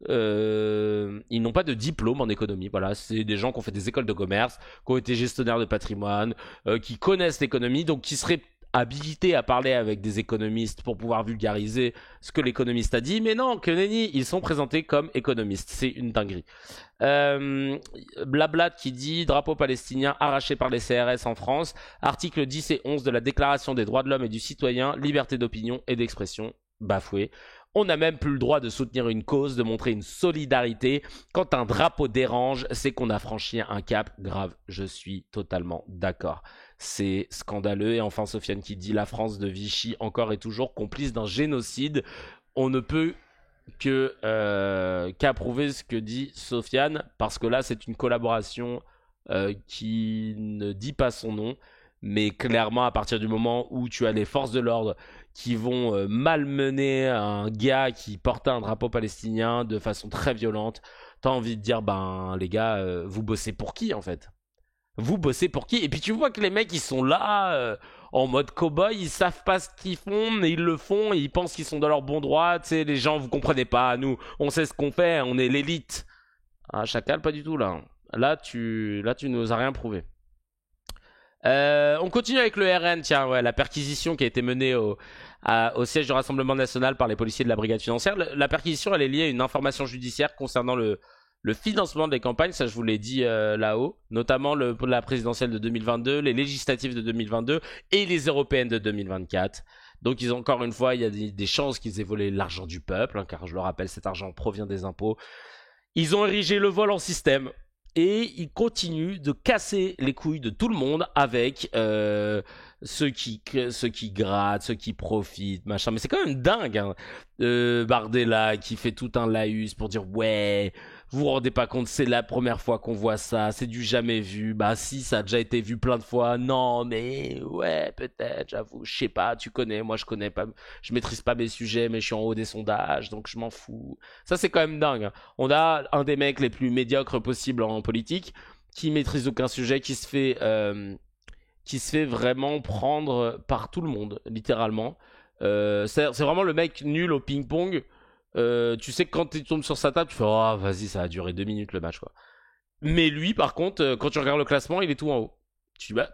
ils n'ont pas de diplôme en économie. Voilà, c'est des gens qui ont fait des écoles de commerce, qui ont été gestionnaires de patrimoine, qui connaissent l'économie, donc qui seraient habilités à parler avec des économistes pour pouvoir vulgariser ce que l'économiste a dit. Mais non, que nenni, ils sont présentés comme économistes. C'est une dinguerie. Blabla qui dit drapeau palestinien arraché par les CRS en France, articles 10 et 11 de la Déclaration des droits de l'homme et du citoyen, liberté d'opinion et d'expression bafouée. On n'a même plus le droit de soutenir une cause, de montrer une solidarité. Quand un drapeau dérange, c'est qu'on a franchi un cap grave. Je suis totalement d'accord. C'est scandaleux. Et enfin, Sofiane qui dit la France de Vichy encore et toujours complice d'un génocide. On ne peut qu'approuver ce que dit Sofiane, parce que là, c'est une collaboration qui ne dit pas son nom. Mais clairement, à partir du moment où tu as les forces de l'ordre qui vont malmener un gars qui portait un drapeau palestinien de façon très violente, t'as envie de dire, ben les gars, vous bossez pour qui en fait? Vous bossez pour qui? Et puis tu vois que les mecs, ils sont là en mode cow-boy, ils savent pas ce qu'ils font, mais ils le font, et ils pensent qu'ils sont dans leur bon droit. Tu sais, les gens, vous comprenez pas, nous, on sait ce qu'on fait, on est l'élite. Ah, Chacal, pas du tout là. Là, tu nous as rien prouvé. On continue avec le RN, tiens, ouais, la perquisition qui a été menée au siège du Rassemblement National par les policiers de la brigade financière. La perquisition, elle est liée à une information judiciaire concernant le financement des campagnes, ça je vous l'ai dit là-haut, notamment pour la présidentielle de 2022, les législatives de 2022 et les européennes de 2024. Donc encore une fois, il y a des chances qu'ils aient volé l'argent du peuple, hein, car je le rappelle, cet argent provient des impôts. Ils ont érigé le vol en système. Et ils continuent de casser les couilles de tout le monde avec ceux qui grattent, ceux qui profitent, machin. Mais c'est quand même dingue, hein. Bardella qui fait tout un laïus pour dire ouais, vous vous rendez pas compte, c'est la première fois qu'on voit ça, c'est du jamais vu. Bah si, ça a déjà été vu plein de fois. Non, mais ouais, peut-être, j'avoue, je sais pas, tu connais, moi je connais pas, je maîtrise pas mes sujets, mais je suis en haut des sondages, donc je m'en fous. Ça c'est quand même dingue, hein. On a un des mecs les plus médiocres possibles en politique, qui maîtrise aucun sujet, qui se fait vraiment prendre par tout le monde, littéralement. C'est vraiment le mec nul au ping-pong. Tu sais que quand tu tombes sur sa table, tu fais oh vas-y, ça a duré 2 minutes le match quoi. Mais lui par contre, quand tu regardes le classement, il est tout en haut. Tu dis bah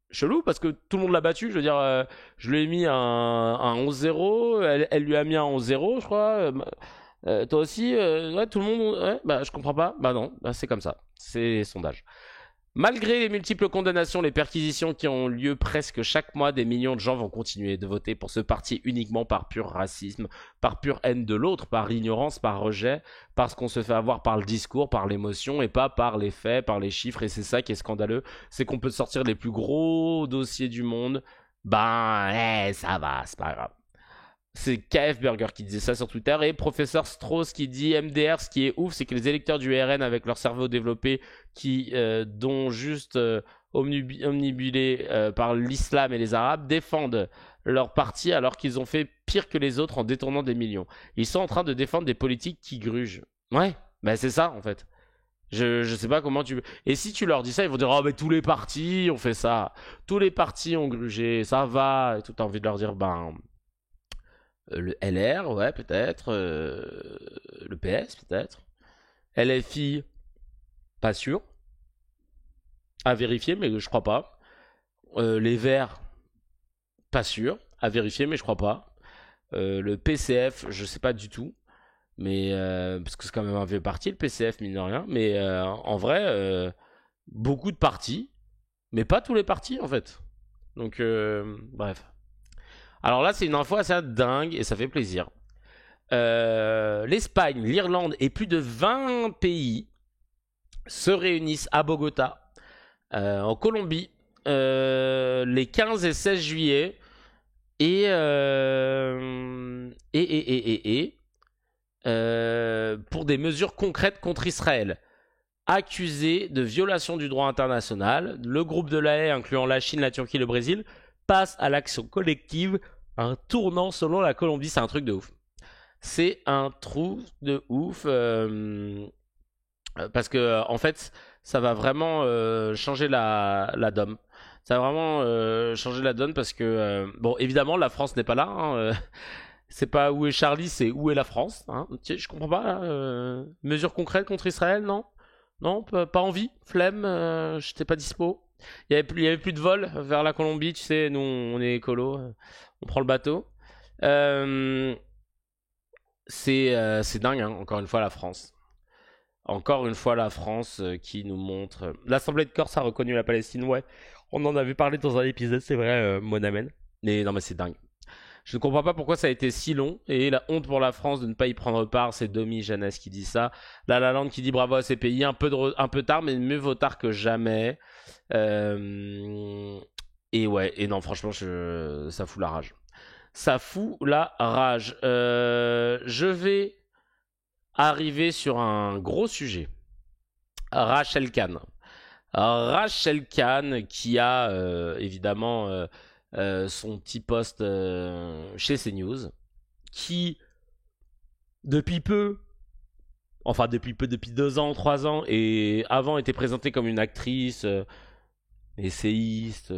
chelou parce que tout le monde l'a battu, je veux dire je lui ai mis un 11-0, elle lui a mis un 11-0 je crois. Toi aussi ouais, tout le monde ouais, bah je comprends pas. Bah non, bah, c'est comme ça. C'est les sondages. Malgré les multiples condamnations, les perquisitions qui ont lieu presque chaque mois, des millions de gens vont continuer de voter pour ce parti uniquement par pur racisme, par pure haine de l'autre, par ignorance, par rejet, parce qu'on se fait avoir par le discours, par l'émotion et pas par les faits, par les chiffres. Et c'est ça qui est scandaleux, c'est qu'on peut sortir les plus gros dossiers du monde, ça va, c'est pas grave. C'est KF Burger qui disait ça sur Twitter. Et Professeur Strauss qui dit MDR, ce qui est ouf, c'est que les électeurs du RN avec leur cerveau développé, dont juste omnibulés par l'islam et les arabes, défendent leur parti alors qu'ils ont fait pire que les autres en détournant des millions. Ils sont en train de défendre des politiques qui grugent. Ouais, ben c'est ça en fait. Je sais pas comment tu... Et si tu leur dis ça, ils vont dire « Oh mais tous les partis ont fait ça. Tous les partis ont grugé, ça va. » Et tout, t'as envie de leur dire « le LR, ouais, peut-être. Le PS, peut-être. LFI, pas sûr. À vérifier, mais je crois pas. Les Verts, pas sûr. À vérifier, mais je crois pas. Le PCF, je sais pas du tout. Mais parce que c'est quand même un vieux parti, le PCF, mine de rien. Mais en vrai, beaucoup de partis. Mais pas tous les partis, en fait. Donc, bref. Alors là, c'est une info assez dingue et ça fait plaisir. L'Espagne, l'Irlande et plus de 20 pays se réunissent à Bogota, en Colombie, les 15 et 16 juillet. Pour des mesures concrètes contre Israël. Accusé de violation du droit international, le groupe de la Haye, incluant la Chine, la Turquie et le Brésil, passe à l'action collective, un tournant selon la Colombie. C'est un truc de ouf. c'est un trou de ouf. Parce que, en fait, ça va vraiment changer la donne. Ça va vraiment changer la donne parce que, bon, évidemment, la France n'est pas là. Hein, c'est pas où est Charlie, c'est où est la France. Hein. Je comprends pas. Là, mesures concrètes contre Israël, non? Non, pas envie, flemme, j'étais pas dispo. Il y avait plus de vol vers la Colombie, tu sais, nous on est écolo, on prend le bateau. C'est dingue, hein, encore une fois la France. Encore une fois la France qui nous montre... L'Assemblée de Corse a reconnu la Palestine, ouais. On en avait parlé dans un épisode, c'est vrai, mon amen. Mais non mais c'est dingue. Je ne comprends pas pourquoi ça a été si long et la honte pour la France de ne pas y prendre part. C'est Domi Jeannès qui dit ça. La Lalande qui dit bravo à ces pays. Un peu tard, mais mieux vaut tard que jamais. Et ouais, et non, franchement, ça fout la rage. Ça fout la rage. Je vais arriver sur un gros sujet. Rachel Kahn. Rachel Kahn qui a évidemment... son petit poste chez CNews, qui depuis 2 ans, 3 ans, et avant était présentée comme une actrice essayiste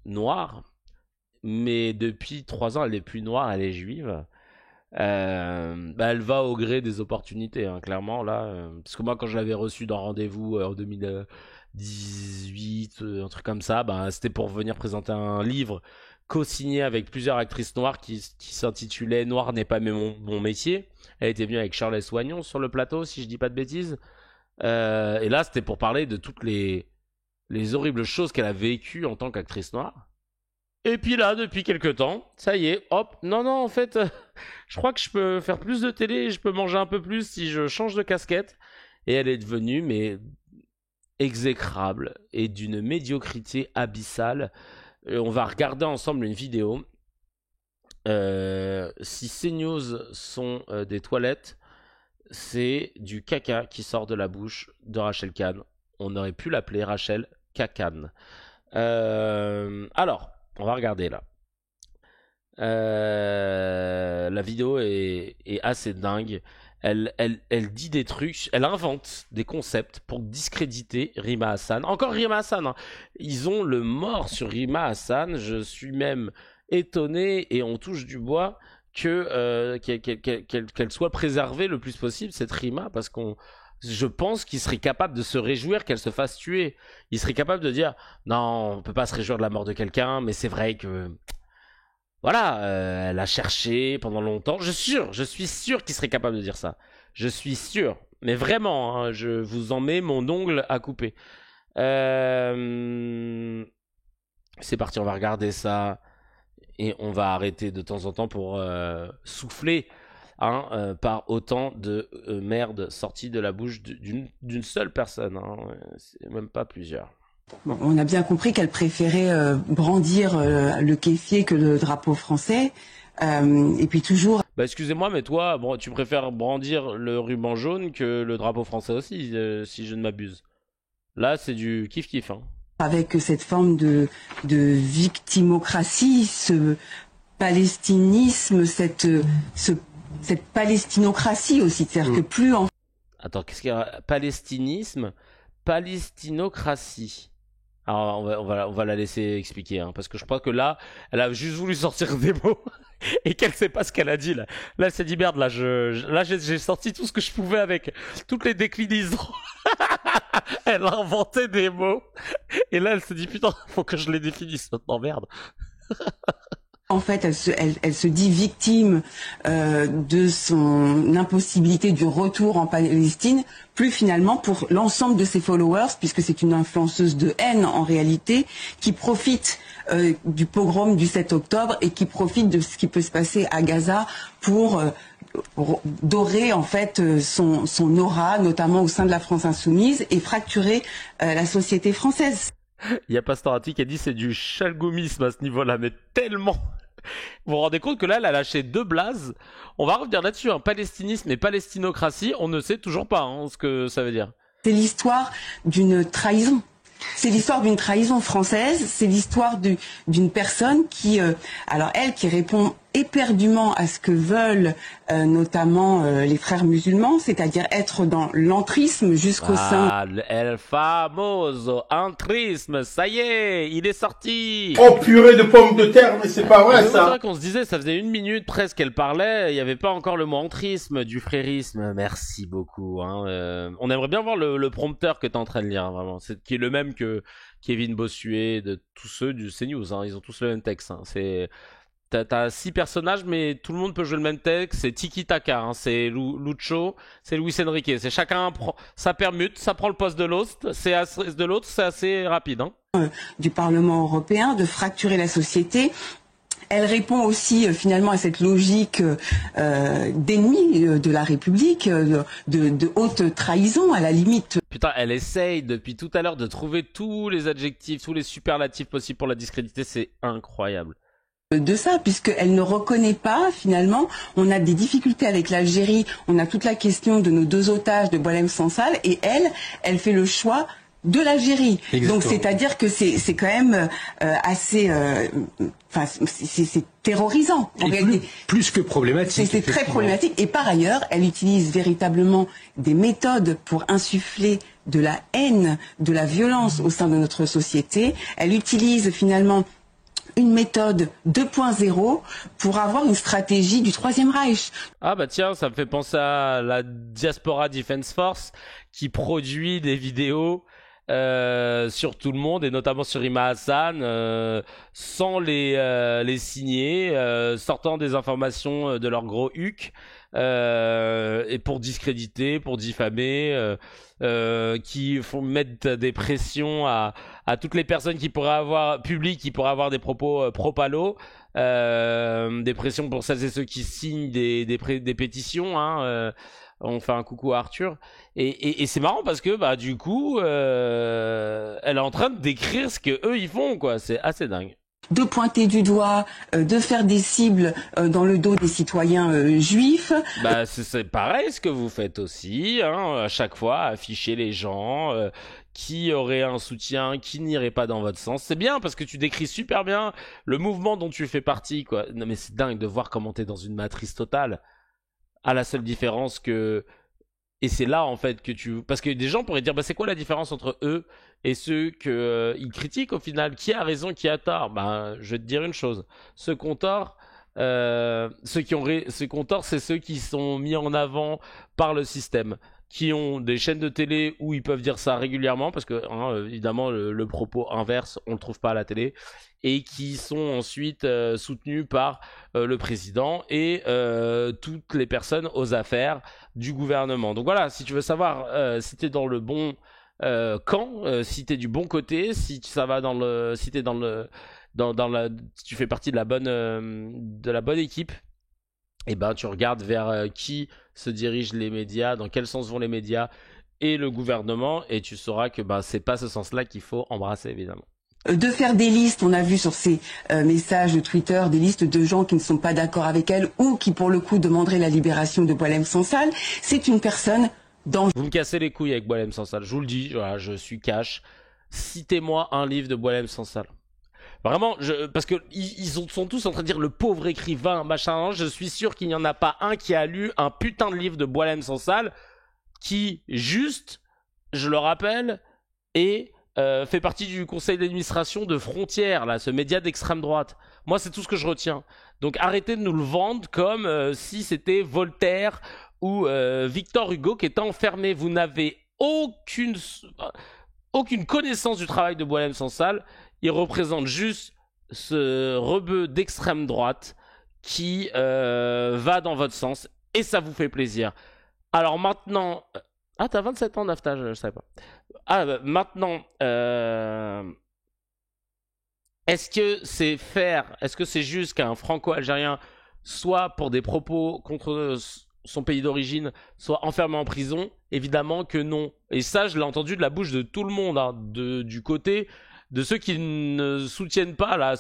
noire, mais depuis 3 ans elle est plus noire, elle est juive. Elle va au gré des opportunités, hein, clairement là. Parce que moi quand je l'avais reçue dans Rendez-vous en 2018, un truc comme ça, c'était pour venir présenter un livre co-signé avec plusieurs actrices noires qui s'intitulait Noir n'est pas mon métier. Elle était venue avec Charles Soignon sur le plateau, si je dis pas de bêtises. Et là c'était pour parler de toutes les horribles choses qu'elle a vécues en tant qu'actrice noire. Et puis là, depuis quelques temps, ça y est, hop, non, en fait, je crois que je peux faire plus de télé, je peux manger un peu plus si je change de casquette. Et elle est devenue, mais exécrable et d'une médiocrité abyssale. On va regarder ensemble une vidéo. Si CNews sont des toilettes, c'est du caca qui sort de la bouche de Rachel Kahn. On aurait pu l'appeler Rachel Kakan. Alors... On va regarder là. La vidéo est assez dingue. Elle dit des trucs, elle invente des concepts pour discréditer Rima Hassan. Encore Rima Hassan, hein. Ils ont le mort sur Rima Hassan. Je suis même étonné et on touche du bois qu'elle soit préservée le plus possible, cette Rima, parce je pense qu'il serait capable de se réjouir qu'elle se fasse tuer. Il serait capable de dire non, on peut pas se réjouir de la mort de quelqu'un, mais c'est vrai que voilà, elle a cherché pendant longtemps. Je suis sûr qu'il serait capable de dire ça. Je suis sûr, mais vraiment, hein, je vous en mets mon ongle à couper. C'est parti, on va regarder ça et on va arrêter de temps en temps pour souffler. Par autant de merde sortie de la bouche d'une seule personne, hein. C'est même pas plusieurs. Bon, on a bien compris qu'elle préférait brandir le kéfier que le drapeau français, et puis toujours... excusez-moi, mais toi, tu préfères brandir le ruban jaune que le drapeau français aussi, si je ne m'abuse. Là, c'est du kiff-kiff. Hein. Avec cette forme de victimocratie, ce palestinisme, cette palestinocratie aussi, c'est-à-dire que plus en... Attends, qu'est-ce qu'il y a? Palestinisme, palestinocratie. Alors on va la laisser expliquer, hein, parce que je crois que là, elle a juste voulu sortir des mots et qu'elle sait pas ce qu'elle a dit là. Là, elle s'est dit merde, j'ai sorti tout ce que je pouvais avec toutes les déclinaisons. Elle a inventé des mots et là, elle se dit putain, faut que je les définisse maintenant, merde. En fait, elle se dit victime de son impossibilité du retour en Palestine, plus finalement pour l'ensemble de ses followers, puisque c'est une influenceuse de haine en réalité, qui profite du pogrom du 7 octobre et qui profite de ce qui peut se passer à Gaza pour dorer en fait son aura, notamment au sein de la France insoumise, et fracturer la société française. Il y a Pastorati qui a dit c'est du chalgoumisme à ce niveau-là, mais tellement. Vous vous rendez compte que là, elle a lâché 2 blazes. On va revenir là-dessus, hein. Palestinisme et palestinocratie, on ne sait toujours pas ce que ça veut dire. C'est l'histoire d'une trahison. C'est l'histoire d'une trahison française. C'est l'histoire d'une personne qui, alors elle, qui répond éperdument à ce que veulent notamment les frères musulmans, c'est-à-dire être dans l'entrisme jusqu'au sein. Ah, el famoso entrisme, ça y est, il est sorti. Oh purée de pommes de terre, mais c'est pas vrai C'est ça. vrai qu'on se disait, ça faisait 1 minute presque qu'elle parlait, il n'y avait pas encore le mot entrisme, du frérisme. Merci beaucoup. Hein. On aimerait bien voir le prompteur que tu es en train de lire, hein, vraiment. Qui est le même que Kevin Bossuet, de tous ceux du CNews. Hein. Ils ont tous le même texte. Hein. T'as 6 personnages, mais tout le monde peut jouer le même texte. C'est tiki-taka. Hein. C'est Lucho, c'est Luis Enrique. C'est chacun ça permute, ça prend le poste de l'autre. C'est assez rapide. Hein. Du Parlement européen, de fracturer la société. Elle répond aussi finalement à cette logique d'ennemi de la République, de haute trahison à la limite. Putain, elle essaye depuis tout à l'heure de trouver tous les adjectifs, tous les superlatifs possibles pour la discréditer, c'est incroyable. De ça, puisqu'elle ne reconnaît pas, finalement, on a des difficultés avec l'Algérie, on a toute la question de nos 2 otages de Boualem Sansal, et elle fait le choix de l'Algérie. Donc c'est-à-dire que c'est quand même assez, enfin c'est terrorisant en réalité. Plus que problématique. C'est très problématique. Et par ailleurs, elle utilise véritablement des méthodes pour insuffler de la haine, de la violence au sein de notre société. Elle utilise finalement une méthode 2.0 pour avoir une stratégie du Troisième Reich. Ah bah tiens, ça me fait penser à la Diaspora Defense Force qui produit des vidéos sur tout le monde et notamment sur Rima Hassan sans les signer, sortant des informations de leur gros huc et pour discréditer, pour diffamer, qui font mettre des pressions à toutes les personnes qui pourraient avoir publiques, qui pourraient avoir des propos pro-Palo, des pressions pour celles et ceux qui signent des pétitions. Hein, on fait un coucou à Arthur et c'est marrant parce que bah du coup elle est en train de décrire ce que eux ils font quoi, c'est assez dingue. De pointer du doigt, de faire des cibles dans le dos des citoyens juifs. Bah c'est pareil ce que vous faites aussi, hein, à chaque fois afficher les gens qui auraient un soutien, qui n'irait pas dans votre sens. C'est bien parce que tu décris super bien le mouvement dont tu fais partie quoi. Non mais c'est dingue de voir comment t'es dans une matrice totale. À la seule différence que... Et c'est là, en fait, que tu... Parce que des gens pourraient dire, bah, c'est quoi la différence entre eux et ceux qu'ils critiquent, au final? Qui a raison, qui a tort? Bah, je vais te dire une chose. Ceux qui ont tort, ceux qui ont tort, c'est ceux qui sont mis en avant par le système, qui ont des chaînes de télé où ils peuvent dire ça régulièrement, parce que, hein, évidemment, le propos inverse, on le trouve pas à la télé, et qui sont ensuite soutenus par le président et toutes les personnes aux affaires du gouvernement. Donc voilà, si tu veux savoir si t'es dans le bon camp, si t'es du bon côté, si ça va si t'es si tu fais partie de la bonne équipe, et ben tu regardes vers qui se dirigent les médias, dans quel sens vont les médias et le gouvernement, et tu sauras que ben c'est pas ce sens-là qu'il faut embrasser évidemment. De faire des listes, on a vu sur ces messages de Twitter, des listes de gens qui ne sont pas d'accord avec elle ou qui pour le coup demanderaient la libération de Boualem Sansal, c'est une personne dangereuse. Vous me cassez les couilles avec Boualem Sansal, je vous le dis, voilà, je suis cash. Citez-moi un livre de Boualem Sansal. Vraiment, parce que ils sont tous en train de dire le pauvre écrivain, machin, je suis sûr qu'il n'y en a pas un qui a lu un putain de livre de Boualem Sansal qui, juste, je le rappelle, fait partie du conseil d'administration de Frontières, là, ce média d'extrême droite. Moi, c'est tout ce que je retiens. Donc, arrêtez de nous le vendre comme si c'était Voltaire ou Victor Hugo qui était enfermé. Vous n'avez aucune connaissance du travail de Boualem Sansal. Il représente juste ce rebeu d'extrême droite qui va dans votre sens et ça vous fait plaisir. Alors maintenant... Ah, t'as 27 ans, Nafta, je savais pas. Ah, bah, maintenant, est-ce que c'est juste qu'un franco-algérien, soit pour des propos contre son pays d'origine, soit enfermé en prison? Évidemment que non. Et ça, je l'ai entendu de la bouche de tout le monde, hein, du côté de ceux qui ne soutiennent pas là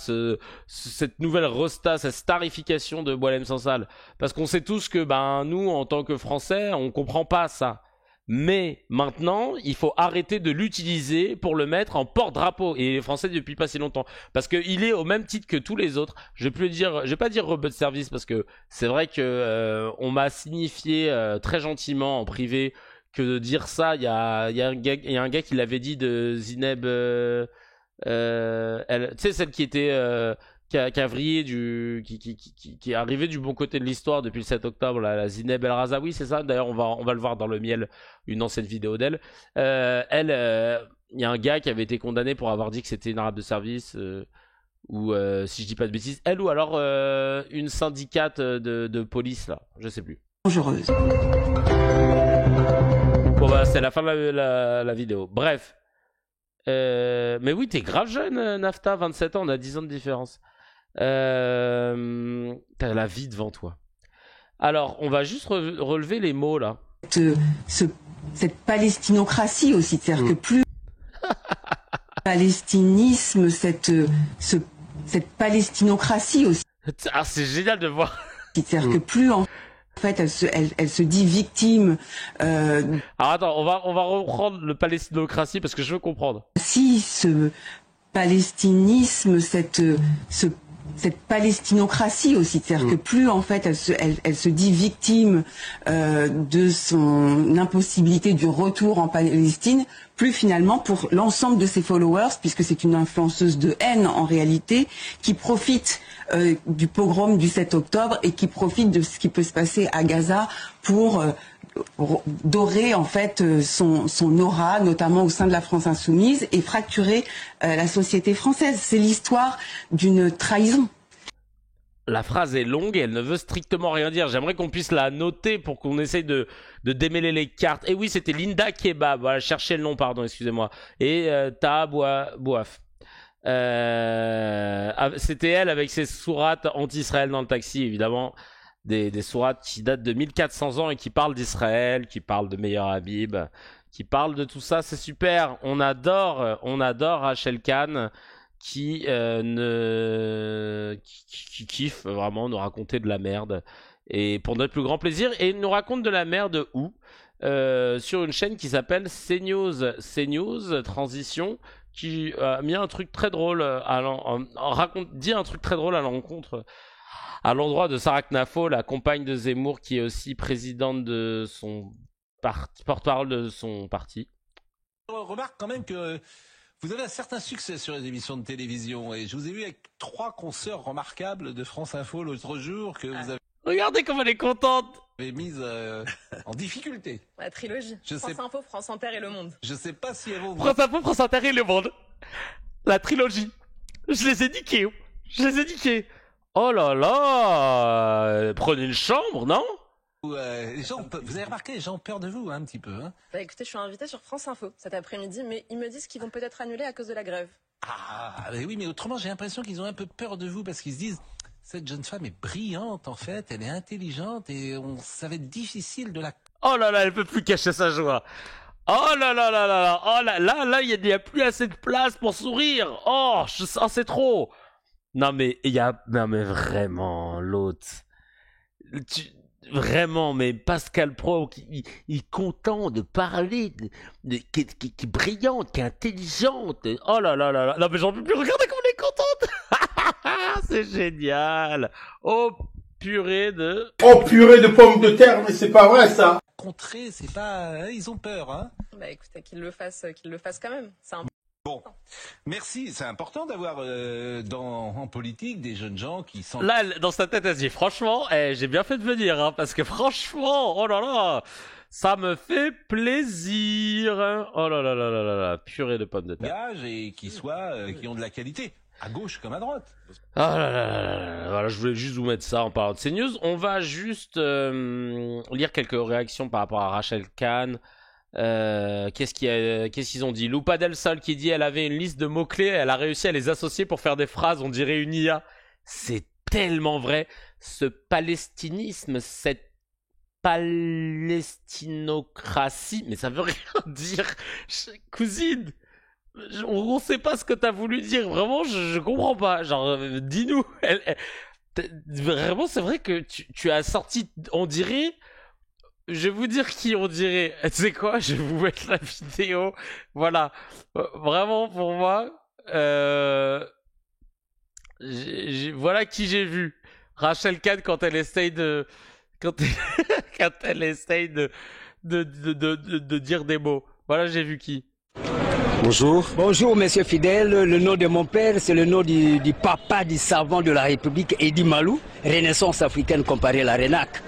cette nouvelle rosta, cette starification de Boualem Sansal. Parce qu'on sait tous que nous, en tant que Français, on comprend pas ça. Mais maintenant, il faut arrêter de l'utiliser pour le mettre en porte-drapeau. Et il est français depuis pas si longtemps. Parce qu'il est au même titre que tous les autres. Je vais pas dire rebut de service parce que c'est vrai que on m'a signifié très gentiment en privé que de dire ça, il y a un gars qui l'avait dit de Zineb, tu sais, celle qui était qui a vrillé qui est arrivée du bon côté de l'histoire depuis le 7 octobre, la Zineb El Razaoui, c'est ça. D'ailleurs, on va le voir dans le miel, une ancienne vidéo d'elle. Il y a un gars qui avait été condamné pour avoir dit que c'était une arabe de service, ou si je dis pas de bêtises, elle ou alors une syndicate de police là, je sais plus. Dangereuse. Bon bah c'est la fin de la vidéo. Bref. Mais oui, t'es grave jeune, Nafta, 27 ans, on a 10 ans de différence. T'as la vie devant toi. Alors, on va juste relever les mots là. Cette palestinocratie aussi, c'est-à-dire que plus palestinisme, cette palestinocratie aussi. Ah, c'est génial de voir. C'est-à-dire que plus en fait elle se dit victime. Alors attends, on va reprendre le palestinocratie parce que je veux comprendre. Si ce palestinisme, cette palestinocratie aussi, c'est-à-dire que plus en fait elle se dit victime de son impossibilité du retour en Palestine, plus finalement pour l'ensemble de ses followers, puisque c'est une influenceuse de haine en réalité, qui profite du pogrom du 7 octobre et qui profite de ce qui peut se passer à Gaza pour dorer en fait son aura, notamment au sein de la France insoumise, et fracturer la société française. C'est l'histoire d'une trahison. La phrase est longue et elle ne veut strictement rien dire. J'aimerais qu'on puisse la noter pour qu'on essaye de démêler les cartes. Et oui, c'était Linda Kebab. Voilà, cherchez le nom, pardon, excusez-moi. Et Taha Bouaf. C'était elle avec ses sourates anti-Israël dans le taxi, évidemment. Des sourates qui datent de 1400 ans et qui parlent d'Israël, qui parlent de Meir Habib, qui parlent de tout ça. C'est super. On adore Rachel Kahn qui kiffe vraiment nous raconter de la merde. Et pour notre plus grand plaisir. Et il nous raconte de la merde où sur une chaîne qui s'appelle CNews Transition, qui a mis un truc très drôle dit un truc très drôle à l'encontre, à l'endroit de Sarah Knafo, la compagne de Zemmour, qui est aussi présidente de son porte-parole de son parti. On remarque quand même que vous avez un certain succès sur les émissions de télévision, et je vous ai vu avec 3 consoeurs remarquables de France Info l'autre jour que vous avez... Regardez comme elle est contente. Mise en difficulté. La trilogie. France Info, France Inter et Le Monde. Je sais pas si elles vont... France Info, France Inter et Le Monde. La trilogie. Je les ai niqués. Oh là là. Prenez une chambre, non? Les gens, vous avez remarqué, les gens ont peur de vous un petit peu. Hein. Bah écoutez, je suis invitée sur France Info cet après-midi, mais ils me disent qu'ils vont peut-être annuler à cause de la grève. Ah, mais oui, mais autrement, j'ai l'impression qu'ils ont un peu peur de vous parce qu'ils se disent... Cette jeune femme est brillante, en fait, elle est intelligente et ça va être difficile de la... Oh là là, elle peut plus cacher sa joie. Oh là là là là là, oh là, il y a plus assez de place pour sourire. Oh, c'est trop. Non mais vraiment l'autre. Vraiment, mais Pascal Pro, il est content de parler, qui est brillante, qui est intelligente. Oh là là là là. Non mais j'en peux plus, regardez comme elle est contente. C'est génial. Oh purée de pommes de terre, mais c'est pas vrai ça. Contrer, c'est pas... Ils ont peur, hein. Bah écoutez, qu'ils le fassent quand même. C'est important. Bon, merci. C'est important d'avoir en politique des jeunes gens qui sont... Là, dans sa tête, elle se dit, franchement, j'ai bien fait de venir, hein, parce que franchement, oh là là, ça me fait plaisir. Oh là là là là là là, purée de pommes de terre. Et qui ont de la qualité. À gauche comme à droite. Ah là là là là. Voilà, je voulais juste vous mettre ça en parlant de CNews. On va juste lire quelques réactions par rapport à Rachel Kahn. Qu'est-ce qu'ils ont dit? Loupa Del Sol qui dit elle avait une liste de mots-clés, elle a réussi à les associer pour faire des phrases, on dirait une IA. C'est tellement vrai. Ce palestinisme, cette palestinocratie, mais ça veut rien dire. Cousine, on sait pas ce que t'as voulu dire. Vraiment, je comprends pas. Genre, dis-nous. Vraiment, c'est vrai que tu as sorti, on dirait, je vais vous dire qui on dirait. Tu sais quoi? Je vais vous mettre la vidéo. Voilà. Vraiment, pour moi, voilà qui j'ai vu. Rachel Kahn quand elle essaye de... Quand elle, quand elle essaye de dire des mots. Voilà, j'ai vu qui. Bonjour. Bonjour, monsieur Fidèle. Le nom de mon père, c'est le nom du papa du savant de la République, Edi Malou, Renaissance africaine comparée à la RENAC.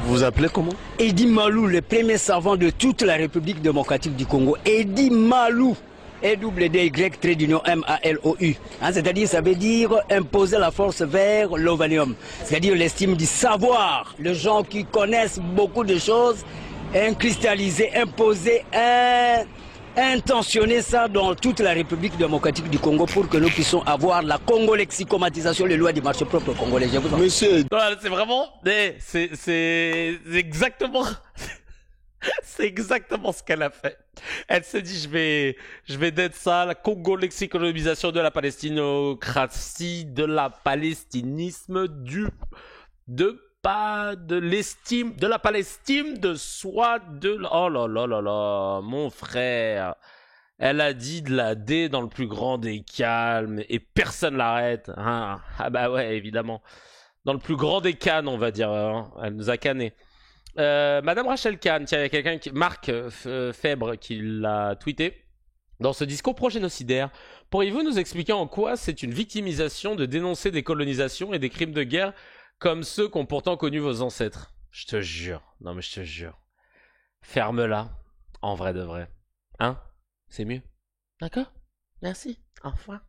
Vous vous appelez comment? Edi Malou, le premier savant de toute la République démocratique du Congo. Edi Malou. E-double-D-Y, trait d'union M-A-L-O-U. C'est-à-dire, ça veut dire imposer la force vers l'ovanium. C'est-à-dire l'estime du savoir. Les gens qui connaissent beaucoup de choses, cristalliser, imposer, intentionner ça dans toute la République démocratique du Congo pour que nous puissions avoir la congo-lexicomatisation, les lois du marché propre congolais. Monsieur. Voilà, c'est vraiment... C'est exactement... C'est exactement ce qu'elle a fait. Elle s'est dit, je vais d'être ça, la congo-lexicolonisation de la palestinocratie, de la palestinisme, de l'estime, de la Palestine, de soi, oh là là là là, mon frère. Elle a dit de la D dans le plus grand des calmes et personne l'arrête. Hein. Ah bah ouais, évidemment. Dans le plus grand des cannes, on va dire. Hein. Elle nous a canné. Madame Rachel Kahn, tiens, il y a quelqu'un Marc Fèbre qui l'a tweeté. Dans ce discours pro-génocidaire, pourriez-vous nous expliquer en quoi c'est une victimisation de dénoncer des colonisations et des crimes de guerre comme ceux qu'ont pourtant connus vos ancêtres? Je te jure, non mais je te jure. Ferme-la, en vrai de vrai. Hein? C'est mieux. D'accord? Merci. Au revoir.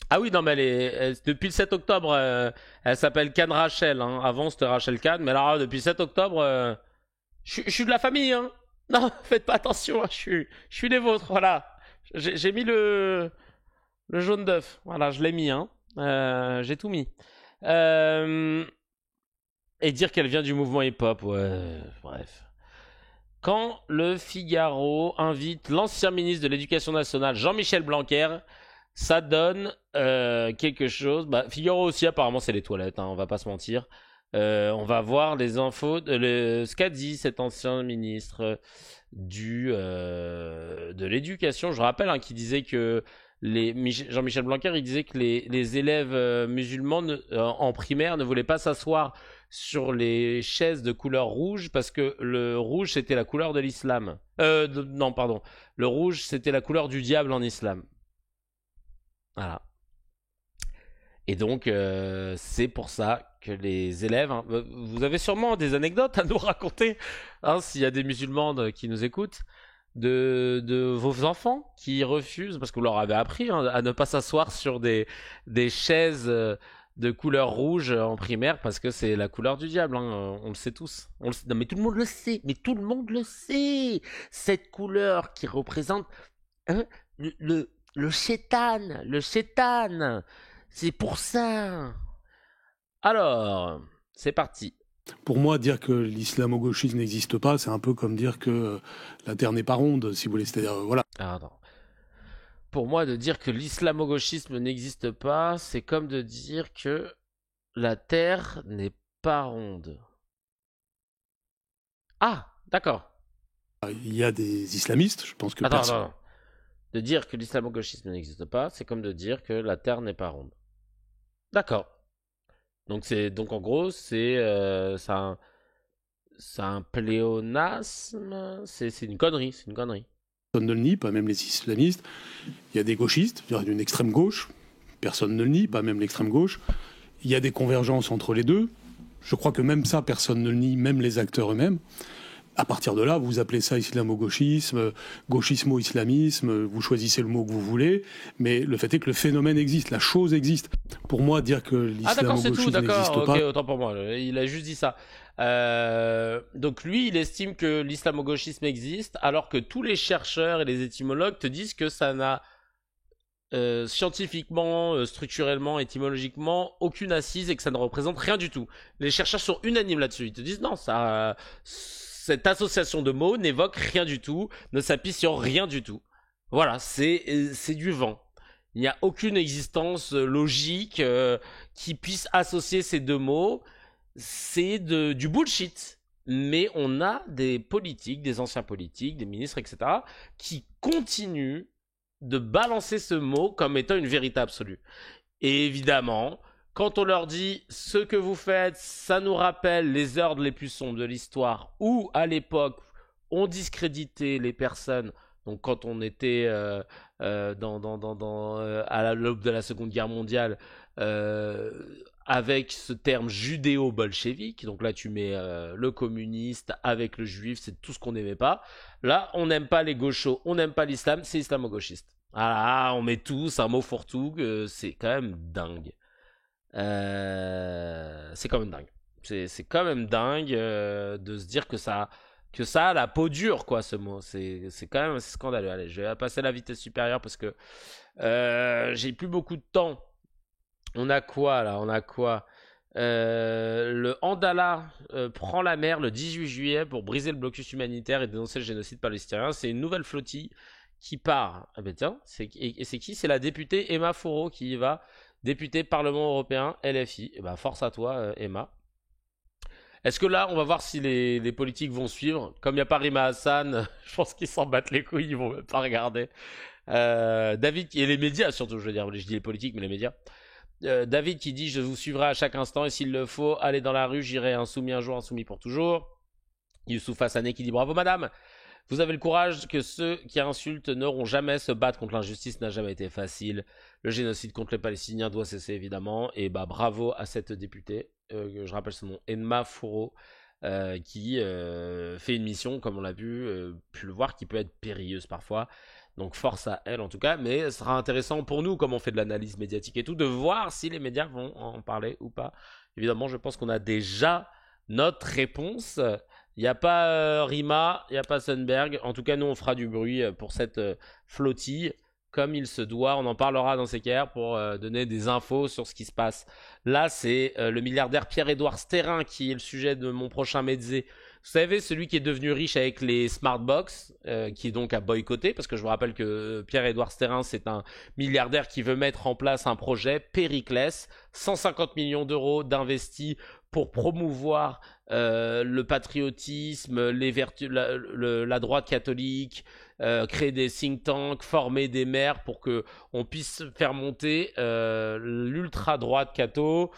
Ah oui, non, mais depuis le 7 octobre, elle s'appelle Kahn Rachel. Hein. Avant, c'était Rachel Kahn. Mais là, depuis le 7 octobre, je suis de la famille. Hein. Non, faites pas attention. Hein. Je suis des vôtres. Voilà. J'ai mis le jaune d'œuf. Voilà, je l'ai mis. Hein. J'ai tout mis. Et dire qu'elle vient du mouvement hip-hop. Ouais, bref. Quand le Figaro invite l'ancien ministre de l'Éducation nationale, Jean-Michel Blanquer, ça donne quelque chose. Bah, Figaro aussi, apparemment, c'est les toilettes, hein, on va pas se mentir. On va voir les infos, ce qu'a dit cet ancien ministre de l'Éducation. Je rappelle hein, qu'il disait que Jean-Michel Blanquer, il disait que les élèves musulmans en primaire ne voulaient pas s'asseoir sur les chaises de couleur rouge parce que le rouge, c'était la couleur de l'islam. Non, pardon. Le rouge, c'était la couleur du diable en islam. Voilà. Et donc, c'est pour ça que les élèves... Hein, vous avez sûrement des anecdotes à nous raconter, hein, s'il y a des musulmans qui nous écoutent, de vos enfants qui refusent, parce que vous leur avez appris hein, à ne pas s'asseoir sur des chaises de couleur rouge en primaire, parce que c'est la couleur du diable, hein, on le sait tous. Non, mais tout le monde le sait, cette couleur qui représente hein, le chétan, c'est pour ça. Alors, c'est parti. Pour moi, dire que l'islamo-gauchisme n'existe pas, c'est un peu comme dire que la Terre n'est pas ronde, si vous voulez. C'est-à-dire, voilà. Ah, non. Pour moi, de dire que l'islamo-gauchisme n'existe pas, c'est comme de dire que la Terre n'est pas ronde. Ah, d'accord. Il y a des islamistes, je pense que Attends. De dire que l'islamo-gauchisme n'existe pas, c'est comme de dire que la Terre n'est pas ronde. D'accord. Donc en gros, c'est un pléonasme, c'est une connerie, Personne ne le nie, pas même les islamistes. Il y a des gauchistes, il y a une extrême gauche, personne ne le nie, pas même l'extrême gauche. Il y a des convergences entre les deux. Je crois que même ça, personne ne le nie, même les acteurs eux-mêmes. À partir de là, vous appelez ça islamo-gauchisme, gauchismo-islamisme, vous choisissez le mot que vous voulez, mais le fait est que le phénomène existe, la chose existe. Pour moi, dire que l'islamo-gauchisme n'existe pas... Ok, autant pour moi, il a juste dit ça. Donc lui, il estime que l'islamo-gauchisme existe, alors que tous les chercheurs et les étymologues te disent que ça n'a scientifiquement, structurellement, étymologiquement, aucune assise et que ça ne représente rien du tout. Les chercheurs sont unanimes là-dessus, ils te disent non, cette association de mots n'évoque rien du tout, ne s'appuie sur rien du tout. Voilà, c'est du vent. Il n'y a aucune existence logique qui puisse associer ces deux mots. c'est du bullshit. Mais on a des politiques, des anciens politiques, des ministres, etc., qui continuent de balancer ce mot comme étant une vérité absolue. Et évidemment, quand on leur dit ce que vous faites, ça nous rappelle les heures les plus sombres de l'histoire, où à l'époque, on discréditait les personnes. Donc quand on était à l'aube de la Seconde Guerre mondiale, avec ce terme judéo-bolchevique, donc là tu mets le communiste avec le juif, c'est tout ce qu'on n'aimait pas. Là, on n'aime pas les gauchos, on n'aime pas l'islam, c'est islamo-gauchiste. Ah, on met tous un mot fourre-tout, c'est quand même dingue. C'est quand même dingue. C'est quand même dingue de se dire que ça a la peau dure, quoi, ce mot. C'est quand même assez scandaleux. Allez, je vais passer à la vitesse supérieure parce que j'ai plus beaucoup de temps. On a quoi, là? Le Andala prend la mer le 18 juillet pour briser le blocus humanitaire et dénoncer le génocide palestinien. C'est une nouvelle flottille qui part. Ah ben tiens, c'est qui? C'est la députée Emma Fourreau qui y va. Députée Parlement européen, LFI. Et ben, force à toi, Emma. Est-ce que là, on va voir si les politiques vont suivre? Comme il n'y a pas Rima Hassan, je pense qu'ils s'en battent les couilles, ils vont même pas regarder. David, et les médias surtout, je veux dire, je dis les politiques, mais les médias. David qui dit « Je vous suivrai à chaque instant et s'il le faut, allez dans la rue, j'irai insoumis un jour, insoumis pour toujours. » Youssouf Hassané qui dit « Bravo madame, vous avez le courage que ceux qui insultent n'auront jamais se battre contre l'injustice n'a jamais été facile. Le génocide contre les Palestiniens doit cesser évidemment. » Et bah bravo à cette députée, je rappelle son nom, Emma Fourreau, qui fait une mission, comme on l'a pu le voir, qui peut être périlleuse parfois. Donc force à elle en tout cas, mais ce sera intéressant pour nous, comme on fait de l'analyse médiatique et tout, de voir si les médias vont en parler ou pas. Évidemment, je pense qu'on a déjà notre réponse. Il n'y a pas Rima, il n'y a pas Sundberg. En tout cas, nous, on fera du bruit pour cette flottille, comme il se doit. On en parlera dans CKR pour donner des infos sur ce qui se passe. Là, c'est le milliardaire Pierre-Édouard Sterrin qui est le sujet de mon prochain Mezzé. Vous savez, celui qui est devenu riche avec les Smartbox, qui est donc à boycotter, parce que je vous rappelle que Pierre-Édouard Sterrin, c'est un milliardaire qui veut mettre en place un projet, Périclès, 150 millions d'euros d'investis pour promouvoir le patriotisme, les vertus, la droite catholique, créer des think tanks, former des maires pour que on puisse faire monter l'ultra droite catho.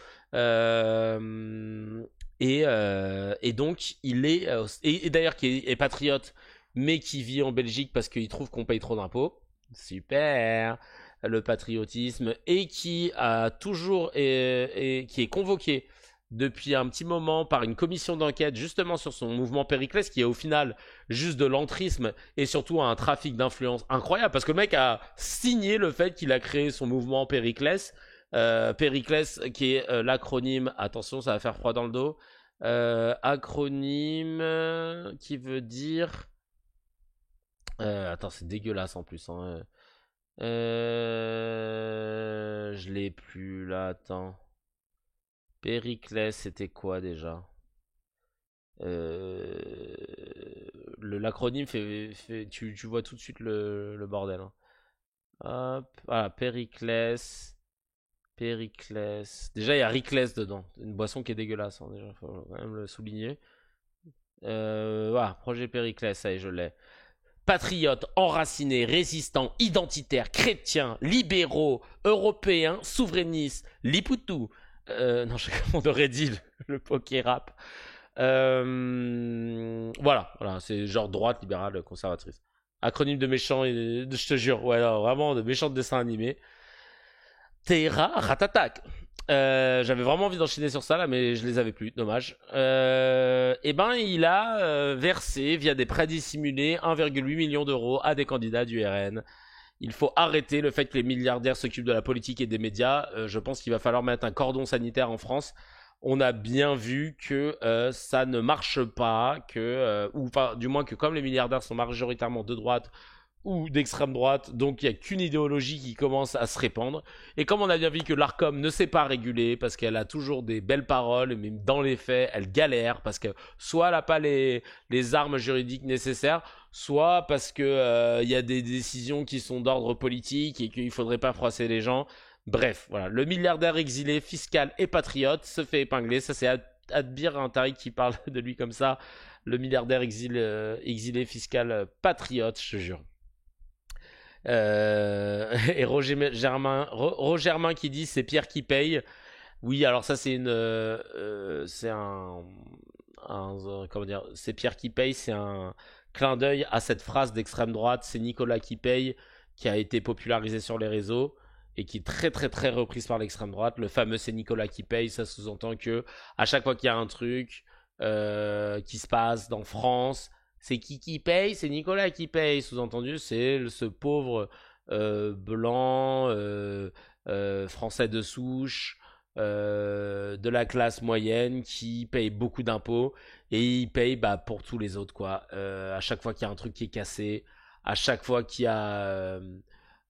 Et donc il est et d'ailleurs qui est patriote mais qui vit en Belgique parce qu'il trouve qu'on paye trop d'impôts. Super, le patriotisme, et qui a toujours et qui est convoqué depuis un petit moment par une commission d'enquête justement sur son mouvement Périclès, qui est au final juste de l'entrisme et surtout un trafic d'influence incroyable, parce que le mec a signé le fait qu'il a créé son mouvement Périclès. Périclès qui est l'acronyme, attention ça va faire froid dans le dos, acronyme qui veut dire attends, c'est dégueulasse en plus hein. Je l'ai plus là, attends. Périclès, c'était quoi déjà? L'acronyme fait tu vois tout de suite le bordel hein. Hop, voilà, Périclès. Déjà, il y a Riclès dedans. Une boisson qui est dégueulasse. Hein, déjà, faut quand même le souligner. Voilà, projet Périclès, ça y est, je l'ai. Patriotes, enracinés, résistants, identitaires, chrétiens, libéraux, européens, souverainistes, Lipoutou. Non, je sais comment on aurait dit le poké rap. Voilà, c'est genre droite, libérale, conservatrice. Acronyme de méchant, je te jure, ouais, non, vraiment de méchant de dessin animé. Terra Ratatak. J'avais vraiment envie d'enchaîner sur ça là, mais je les avais plus, dommage. Et ben il a versé via des prêts dissimulés 1,8 million d'euros à des candidats du RN. Il faut arrêter le fait que les milliardaires s'occupent de la politique et des médias. Je pense qu'il va falloir mettre un cordon sanitaire en France. On a bien vu que ça ne marche pas, ou enfin du moins que comme les milliardaires sont majoritairement de droite ou d'extrême droite, donc il n'y a qu'une idéologie qui commence à se répandre. Et comme on a bien vu que l'Arcom ne s'est pas réguler parce qu'elle a toujours des belles paroles, mais dans les faits, elle galère parce que soit elle n'a pas les armes juridiques nécessaires, soit parce que y a des décisions qui sont d'ordre politique et qu'il ne faudrait pas froisser les gens. Bref, voilà, le milliardaire exilé, fiscal et patriote se fait épingler. Ça, c'est admire un Tariq qui parle de lui comme ça, le milliardaire exilé fiscal patriote, je te jure. Et Roger Germain qui dit c'est Pierre qui paye. Oui, alors ça c'est comment dire, c'est Pierre qui paye, c'est un clin d'œil à cette phrase d'extrême droite, c'est Nicolas qui paye, qui a été popularisée sur les réseaux et qui est très très très reprise par l'extrême droite. Le fameux c'est Nicolas qui paye, ça sous-entend que à chaque fois qu'il y a un truc qui se passe dans France, c'est qui paye? C'est Nicolas qui paye. Sous-entendu, c'est ce pauvre blanc français de souche de la classe moyenne qui paye beaucoup d'impôts et il paye pour tous les autres quoi. À chaque fois qu'il y a un truc qui est cassé, à chaque fois qu'il y a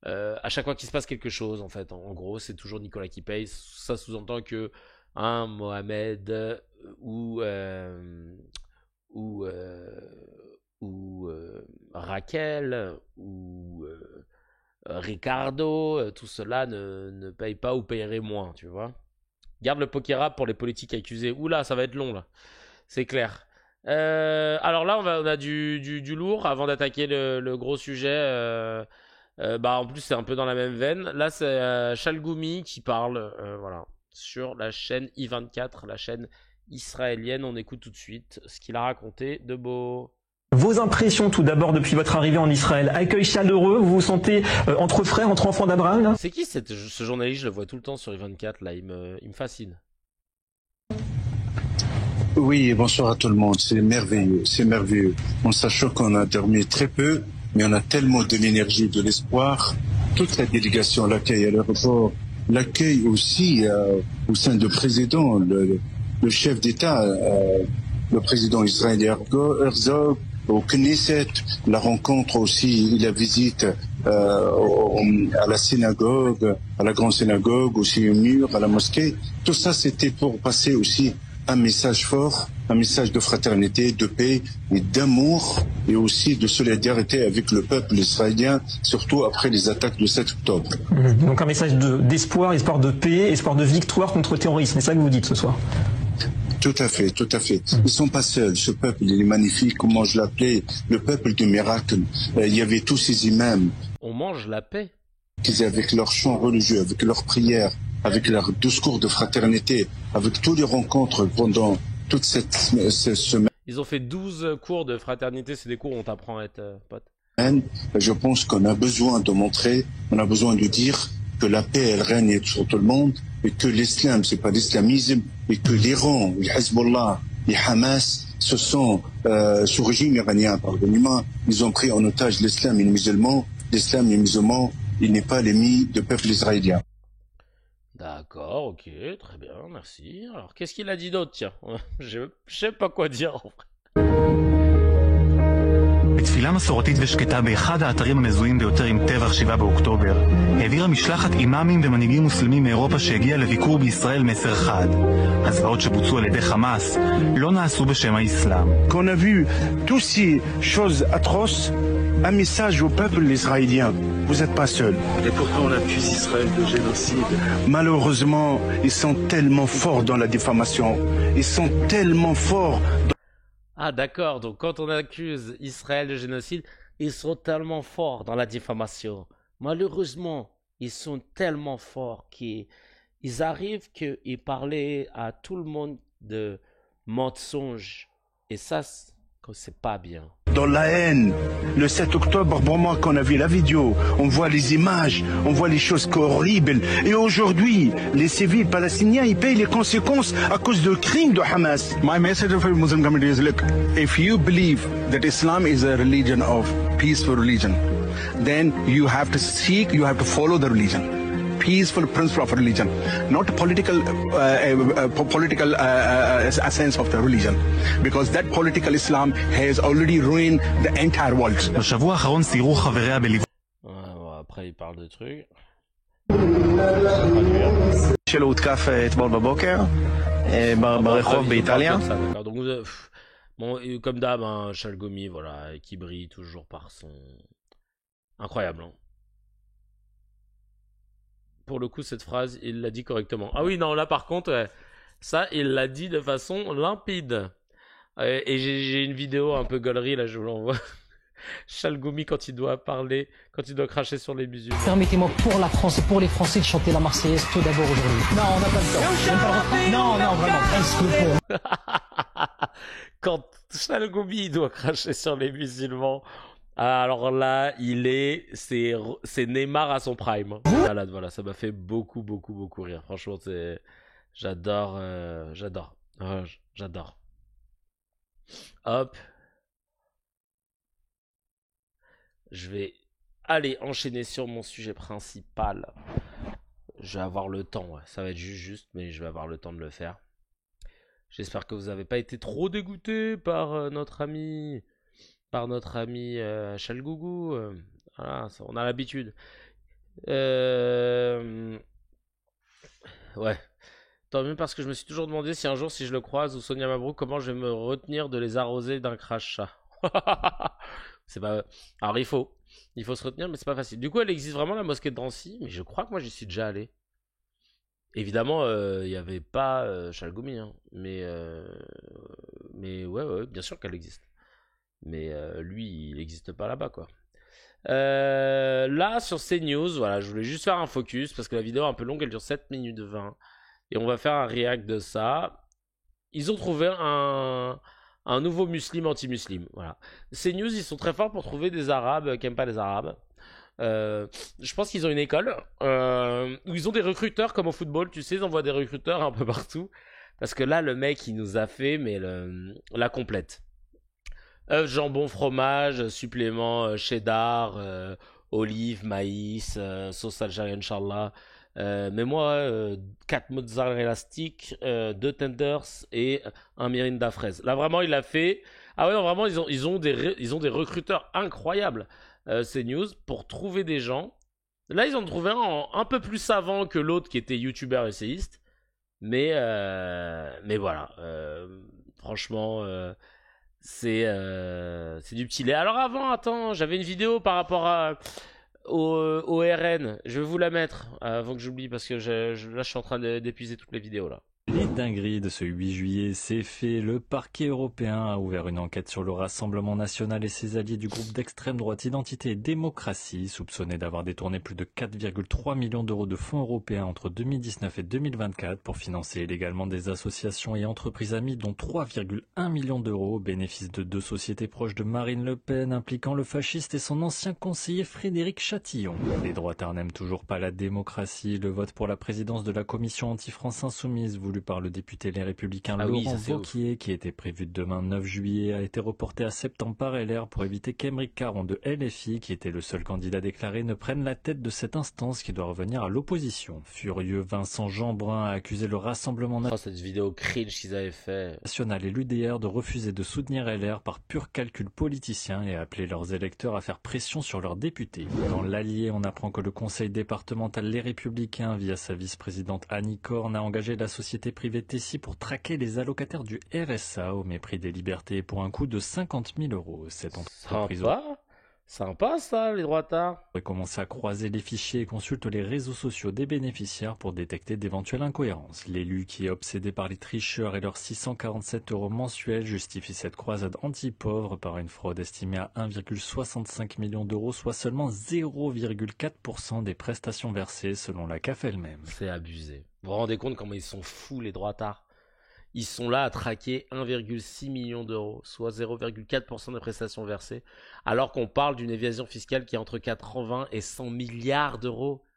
à chaque fois qu'il se passe quelque chose en fait. En gros, c'est toujours Nicolas qui paye. Ça sous-entend que Mohamed ou Raquel ou Ricardo, tout cela ne paye pas ou payerait moins, tu vois. Garde le poker pour les politiques accusés. Oula, ça va être long là, c'est clair. Alors là, on a du lourd avant d'attaquer le gros sujet. En plus, c'est un peu dans la même veine. Là, c'est Chalgoumi qui parle, voilà, sur la chaîne I24, la chaîne israélienne. On écoute tout de suite ce qu'il a raconté de beau. Vos impressions tout d'abord depuis votre arrivée en Israël. Accueil chaleureux, vous vous sentez entre frères, entre enfants d'Abraham? C'est qui ce journaliste? Je le vois tout le temps sur I24 là, il me fascine. Oui, bonsoir à tout le monde, c'est merveilleux, en sachant qu'on a dormi très peu, mais on a tellement de l'énergie, de l'espoir. Toute la délégation l'accueille à l'aéroport, l'accueille aussi au sein du président, le chef d'État, le président israélien Herzog, au Knesset, la rencontre aussi, la visite à la synagogue, à la grande synagogue, aussi au mur, à la mosquée. Tout ça, c'était pour passer aussi un message fort, un message de fraternité, de paix et d'amour et aussi de solidarité avec le peuple israélien, surtout après les attaques du 7 octobre. Donc un message d'espoir, espoir de paix, espoir de victoire contre le terrorisme, c'est ça que vous dites ce soir? Tout à fait, tout à fait. Ils sont pas seuls. Ce peuple, il est magnifique. Comment je l'appelais, le peuple du miracle. Il y avait tous ces imams. On mange la paix. Qui, avec leurs chants religieux, avec leurs prières, avec leurs discours de fraternité, avec toutes les rencontres pendant toute cette semaine. Ils ont fait 12 cours de fraternité. C'est des cours où on t'apprend à être pote. Je pense qu'on a besoin de montrer, on a besoin de dire que la paix, elle règne sur tout le monde et que l'islam, c'est pas l'islamisme et que l'Iran, le Hezbollah, les Hamas, ce sont sous régime iranien, pardonnez-moi, ils ont pris en otage l'islam et les musulmans. L'islam et les musulmans, il n'est pas l'ennemi du peuple israélien. D'accord, ok, très bien, merci. Alors, qu'est-ce qu'il a dit d'autre, tiens? Je sais pas quoi dire, en vrai. בתפילה מסורתית ושקטה באחד האתרים המזוהים ביותר עם טבח 7 באוקטובר, העבירה משלחת אימאמים ומנהיגים מוסלמים מאירופה שהגיע לביקור בישראל מסר חד. הזוועות שבוצעו על ידי חמאס לא נעשו בשם האסלאם. Qu'on a vu tous ces choses atroces, un message au peuple israélien. Vous n'êtes pas seul. Et pourquoi on accuse Israël de génocide? Malheureusement, ils sont tellement forts dans la diffamation. Ils sont tellement forts dans... Ah d'accord, donc quand on accuse Israël de génocide, ils sont tellement forts dans la diffamation. Malheureusement, ils sont tellement forts qu'ils arrivent qu'ils parlaient à tout le monde de mensonges. Et ça, c'est pas bien. Dans la haine, le 7 octobre, pour moi, quand on a vu la vidéo, on voit les images, on voit les choses horribles. Et aujourd'hui, les civils palestiniens, ils payent les conséquences à cause de crimes de Hamas. My message for the Muslim community is, look, if you believe that Islam is a religion of peaceful religion, then you have to seek, you have to follow the religion. Peaceful principle of religion, not political sense of the religion, because that political Islam has already ruined the entire world. בשבוע האחרון סיירו חבריה בליווי. Après il parle de trucs. שלו הותקף אתמול בבוקר ברחוב באיטליה. Bon, comme d'hab, hein, Chalgoumi, voilà, qui brille toujours par son incroyable. Hein. Pour le coup, cette phrase, il l'a dit correctement. Ah oui, non, là par contre, Ça, il l'a dit de façon limpide. Et j'ai une vidéo un peu gaulerie, là, je vous l'envoie. Chalgoumi quand il doit parler, quand il doit cracher sur les musulmans. Permettez-moi pour la France et pour les Français de chanter la Marseillaise tout d'abord aujourd'hui. Non, on n'a pas le temps. Non, vraiment, respect pour... Quand Chalgoumi doit cracher sur les musulmans, alors là, c'est Neymar à son prime. Malade, voilà, ça m'a fait beaucoup rire. Franchement, j'adore. J'adore. Hop. Je vais aller enchaîner sur mon sujet principal. Je vais avoir le temps, ouais. Ça va être juste, mais je vais avoir le temps de le faire. J'espère que vous n'avez pas été trop dégoûtés par notre ami Chalgougou. Voilà, on a l'habitude. Ouais. Tant mieux parce que je me suis toujours demandé si un jour, si je le croise ou Sonia Mabrouk, comment je vais me retenir de les arroser d'un crachat. C'est pas... Alors il faut se retenir, mais c'est pas facile. Du coup, elle existe vraiment, la mosquée de Drancy, mais je crois que moi j'y suis déjà allé. Évidemment, il n'y avait pas Chalgoumi, hein, mais ouais, bien sûr qu'elle existe. Mais lui, il n'existe pas là-bas, quoi. Là, sur CNews, voilà, je voulais juste faire un focus parce que la vidéo est un peu longue, elle dure 7 minutes 20. Et on va faire un react de ça. Ils ont trouvé un nouveau musulman anti-musulman. Voilà. CNews, ils sont très forts pour trouver des Arabes qui n'aiment pas les Arabes. Je pense qu'ils ont une école où ils ont des recruteurs comme au football, tu sais, ils envoient des recruteurs un peu partout. Parce que là, le mec, il nous a fait la complète. Jambon, fromage, supplément cheddar, olive, maïs, sauce algérienne, Inch'Allah. Mais moi, 4 mozzarella sticks, 2 tenders et un mirinda fraise. Là, vraiment, il a fait... Ah ouais, non, vraiment, ils ont des recruteurs incroyables. CNews, pour trouver des gens. Là, ils ont trouvé un peu plus savant que l'autre qui était youtubeur essayiste. Mais voilà. Franchement, c'est du petit lait. Alors attends, j'avais une vidéo par rapport au RN. Je vais vous la mettre avant que j'oublie parce que là, je suis en train d'épuiser toutes les vidéos là. Les dingueries de ce 8 juillet, c'est fait. Le parquet européen a ouvert une enquête sur le Rassemblement national et ses alliés du groupe d'extrême droite Identité et Démocratie, soupçonnés d'avoir détourné plus de 4,3 millions d'euros de fonds européens entre 2019 et 2024 pour financer illégalement des associations et entreprises amies, dont 3,1 millions d'euros au bénéfice de 2 sociétés proches de Marine Le Pen, impliquant le fasciste et son ancien conseiller Frédéric Chatillon. Les droitards n'aiment toujours pas la démocratie. Le vote pour la présidence de la commission anti-France insoumise voulu par le député Les Républicains Laurent Wauquiez, qui était prévu demain 9 juillet, a été reporté à septembre par LR pour éviter qu'Aymeric Caron de LFI, qui était le seul candidat déclaré, ne prenne la tête de cette instance qui doit revenir à l'opposition. Furieux, Vincent Jeanbrun a accusé le Rassemblement cette vidéo cringe qu'ils avaient fait national et l'UDR de refuser de soutenir LR par pur calcul politicien et a appelé leurs électeurs à faire pression sur leurs députés. Dans l'Allier, on apprend que le conseil départemental Les Républicains, via sa vice-présidente Annie Corne, a engagé la société privée Tessie pour traquer les allocataires du RSA au mépris des libertés pour un coût de 50 000 euros. Cette entreprise Sympa ça, les droitards. aurait commencé à croiser les fichiers et consulte les réseaux sociaux des bénéficiaires pour détecter d'éventuelles incohérences. L'élu, qui est obsédé par les tricheurs et leurs 647 euros mensuels, justifie cette croisade anti-pauvre par une fraude estimée à 1,65 million d'euros, soit seulement 0,4% des prestations versées selon la CAF elle-même. C'est abusé. Vous vous rendez compte comment ils sont fous, les droitards? Ils sont là à traquer 1,6 million d'euros, soit 0,4% des prestations versées, alors qu'on parle d'une évasion fiscale qui est entre 80 et 100 milliards d'euros.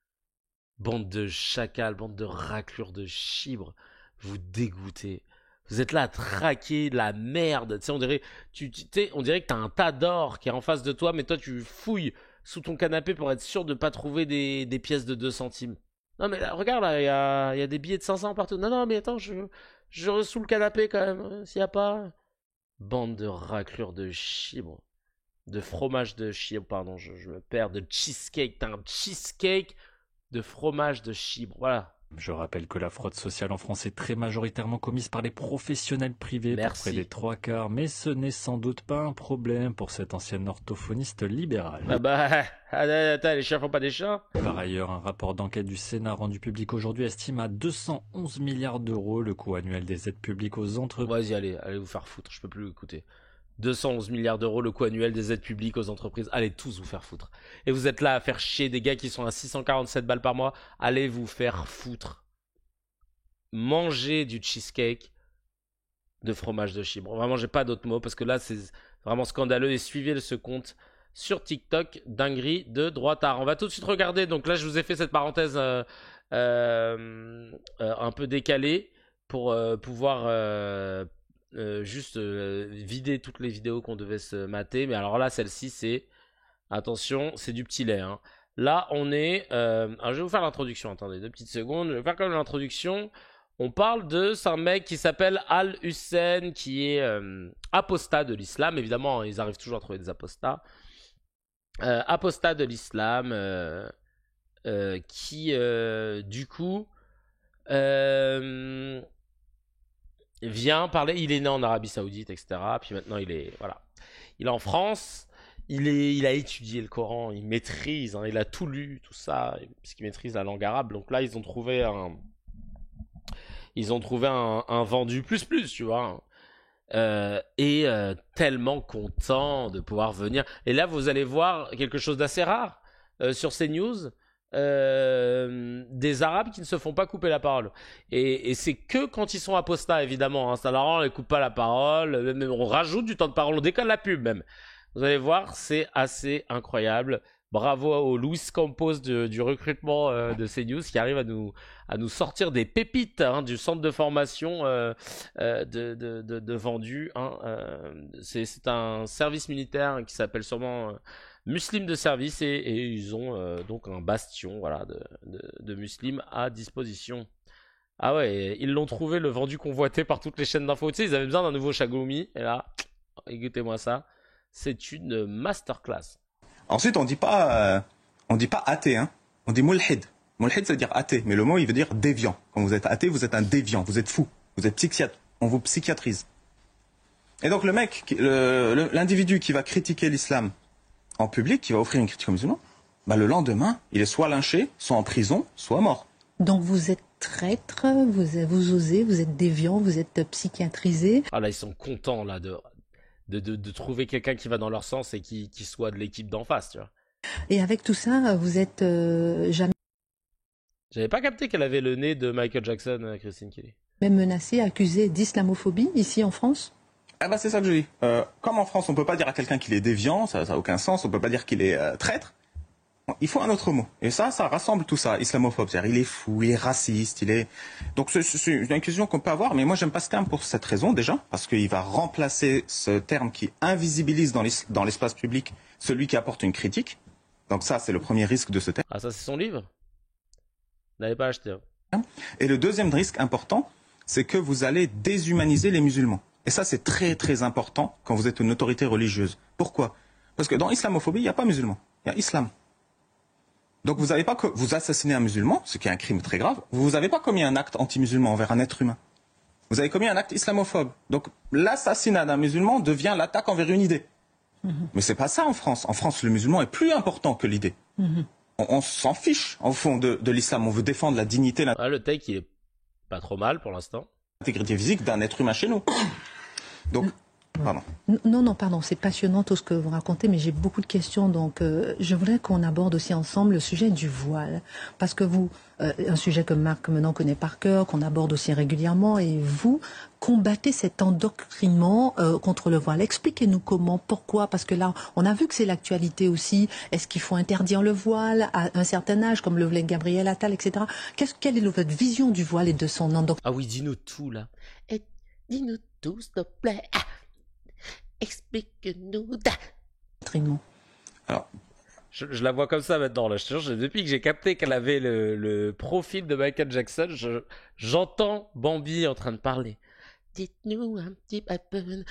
Bande de chacals, bande de raclures de chibres, vous dégoûtez. Vous êtes là à traquer de la merde. Tu sais, on dirait que t'as un tas d'or qui est en face de toi, mais toi tu fouilles sous ton canapé pour être sûr de ne pas trouver des pièces de 2 centimes. Non mais là, regarde, là, il y a des billets de 500 partout. Non, mais attends, je sous le canapé quand même, s'il n'y a pas. Bande de raclures de chibres. De fromage de chibres, pardon, je me perds. De cheesecake, t'as un cheesecake de fromage de chibres. Voilà, Je rappelle que la fraude sociale en France est très majoritairement commise par les professionnels privés, pour près des 3/4, mais ce n'est sans doute pas un problème pour cette ancienne orthophoniste libérale. Attends, les chiens font pas des chats. Par ailleurs, un rapport d'enquête du Sénat rendu public aujourd'hui estime à 211 milliards d'euros le coût annuel des aides publiques aux entreprises. Vas-y, allez vous faire foutre, je peux plus écouter. 211 milliards d'euros le coût annuel des aides publiques aux entreprises. Allez tous vous faire foutre. Et vous êtes là à faire chier des gars qui sont à 647 balles par mois. Allez vous faire foutre. Mangez du cheesecake de fromage de chèvre. Vraiment, j'ai pas d'autres mots parce que là, c'est vraiment scandaleux. Et suivez ce compte sur TikTok, dinguerie de droitard. On va tout de suite regarder. Donc là, je vous ai fait cette parenthèse un peu décalée pour pouvoir... juste vider toutes les vidéos qu'on devait se mater. Mais alors là, celle-ci, c'est... Attention, c'est du petit lait. Hein. Là, on est... Alors, je vais vous faire l'introduction. Attendez, 2 petites secondes. Je vais faire comme l'introduction. On parle c'est un mec qui s'appelle Al-Hussein, qui est apostat de l'islam. Évidemment, ils arrivent toujours à trouver des apostats. Apostat de l'islam, qui, du coup... vient parler, il est né en Arabie Saoudite, etc. Puis maintenant, il est en France. Il a étudié le Coran, il maîtrise, hein, il a tout lu, tout ça, puisqu'il maîtrise la langue arabe. Donc là, ils ont trouvé un vendu plus, tu vois. Tellement content de pouvoir venir. Et là, vous allez voir quelque chose d'assez rare sur CNews. Des Arabes qui ne se font pas couper la parole. Et c'est que quand ils sont apostats, évidemment. Hein, ça leur rend, on ne les coupe pas la parole. Même, on rajoute du temps de parole, on décolle la pub même. Vous allez voir, c'est assez incroyable. Bravo au Luis Campos du recrutement de CNews qui arrive à nous sortir des pépites hein, du centre de formation de vendus. Hein, c'est un service militaire qui s'appelle sûrement Muslim de service et ils ont donc un bastion voilà, de musulmans à disposition. Ah ouais, ils l'ont trouvé, le vendu convoité par toutes les chaînes d'infos. Tu sais, ils avaient besoin d'un nouveau Xiaomi et là, écoutez-moi ça, c'est une masterclass. Ensuite, on dit pas athée, hein. On dit mulhid. Mulhid, ça veut dire athée, mais le mot, il veut dire déviant. Quand vous êtes athée, vous êtes un déviant, vous êtes fou, vous êtes psychiatre, on vous psychiatrise. Et donc le mec, l'individu qui va critiquer l'islam en public, qui va offrir une critique aux musulmans, bah le lendemain, il est soit lynché, soit en prison, soit mort. Donc vous êtes traître, vous osez, vous êtes déviant, vous êtes psychiatrisé. Ah là, ils sont contents là de trouver quelqu'un qui va dans leur sens et qui soit de l'équipe d'en face, tu vois. Et avec tout ça, vous êtes jamais... J'avais pas capté qu'elle avait le nez de Michael Jackson, Christine Kelly. Même menacée, accusée d'islamophobie ici en France? Ah bah c'est ça que je dis. Comme en France, on peut pas dire à quelqu'un qu'il est déviant, ça a aucun sens, on peut pas dire qu'il est traître. Il faut un autre mot. Et ça rassemble tout ça, islamophobe. C'est-à-dire, il est fou, il est raciste, il est... Donc, c'est une inclusion qu'on peut avoir, mais moi, j'aime pas ce terme pour cette raison, déjà, parce qu'il va remplacer ce terme qui invisibilise dans l'espace public celui qui apporte une critique. Donc ça, c'est le premier risque de ce terme. Ah, ça, c'est son livre? Vous n'avez pas acheté. Hein. Et le deuxième risque important, c'est que vous allez déshumaniser les musulmans. Et ça, c'est très, très important quand vous êtes une autorité religieuse. Pourquoi? Parce que dans islamophobie, il n'y a pas musulman, il y a islam. Donc vous n'avez pas que vous assassinez un musulman, ce qui est un crime très grave, vous n'avez pas commis un acte anti-musulman envers un être humain. Vous avez commis un acte islamophobe. Donc l'assassinat d'un musulman devient l'attaque envers une idée. Mais c'est pas ça en France. En France, le musulman est plus important que l'idée. On s'en fiche, au fond, de l'islam. On veut défendre la dignité. Ah, le take, il est pas trop mal pour l'instant. L'intégrité physique d'un être humain chez nous. Donc... Pardon. Non, pardon, c'est passionnant tout ce que vous racontez, mais j'ai beaucoup de questions, donc je voudrais qu'on aborde aussi ensemble le sujet du voile, parce que vous, un sujet que Marc maintenant connaît par cœur, qu'on aborde aussi régulièrement, et vous combattez cet endoctrinement contre le voile. Expliquez-nous comment, pourquoi, parce que là, on a vu que c'est l'actualité aussi. Est-ce qu'il faut interdire le voile à un certain âge, comme le voulait Gabriel Attal, etc. Quelle est votre vision du voile et de son endoctrinement? Ah oui, dis-nous tout, là. Et dis-nous tout, s'il te plaît. Ah, explique-nous. Alors, je la vois comme ça maintenant. Là. Depuis que j'ai capté qu'elle avait le profil de Michael Jackson, j'entends Bambi en train de parler. Dites-nous un petit peu.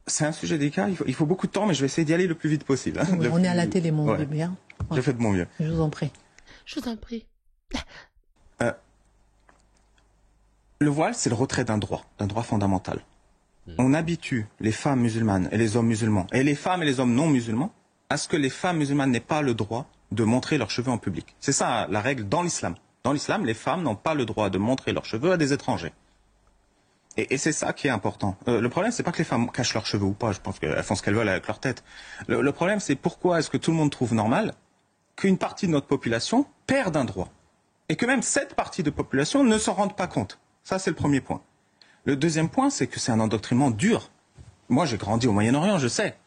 C'est un sujet délicat, il faut beaucoup de temps, mais je vais essayer d'y aller le plus vite possible. Hein, oui, on est à la télé, mon bébé. Hein. J'ai fait de mon mieux. Je vous en prie. Je vous en prie. Le voile, c'est le retrait d'un droit fondamental. On habitue les femmes musulmanes et les hommes musulmans, et les femmes et les hommes non musulmans, à ce que les femmes musulmanes n'aient pas le droit de montrer leurs cheveux en public. C'est ça la règle dans l'islam. Dans l'islam, les femmes n'ont pas le droit de montrer leurs cheveux à des étrangers. Et c'est ça qui est important. Le problème, c'est pas que les femmes cachent leurs cheveux ou pas. Je pense qu'elles font ce qu'elles veulent avec leur tête. Le problème, c'est pourquoi est-ce que tout le monde trouve normal qu'une partie de notre population perde un droit. Et que même cette partie de population ne s'en rende pas compte. Ça, c'est le premier point. Le deuxième point, c'est que c'est un endoctrinement dur. Moi, j'ai grandi au Moyen-Orient, je sais.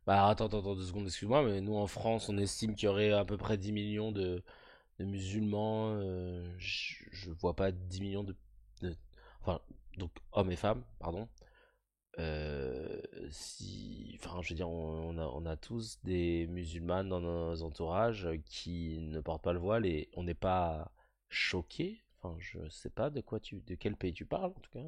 Bah attends 2 secondes, excuse-moi, mais nous en France, on estime qu'il y aurait à peu près 10 millions de musulmans. Je vois pas 10 millions enfin, donc hommes et femmes, pardon. Enfin, je veux dire, on a tous des musulmanes dans nos entourages qui ne portent pas le voile et on n'est pas choqués. Enfin, je sais pas de quel pays tu parles en tout cas.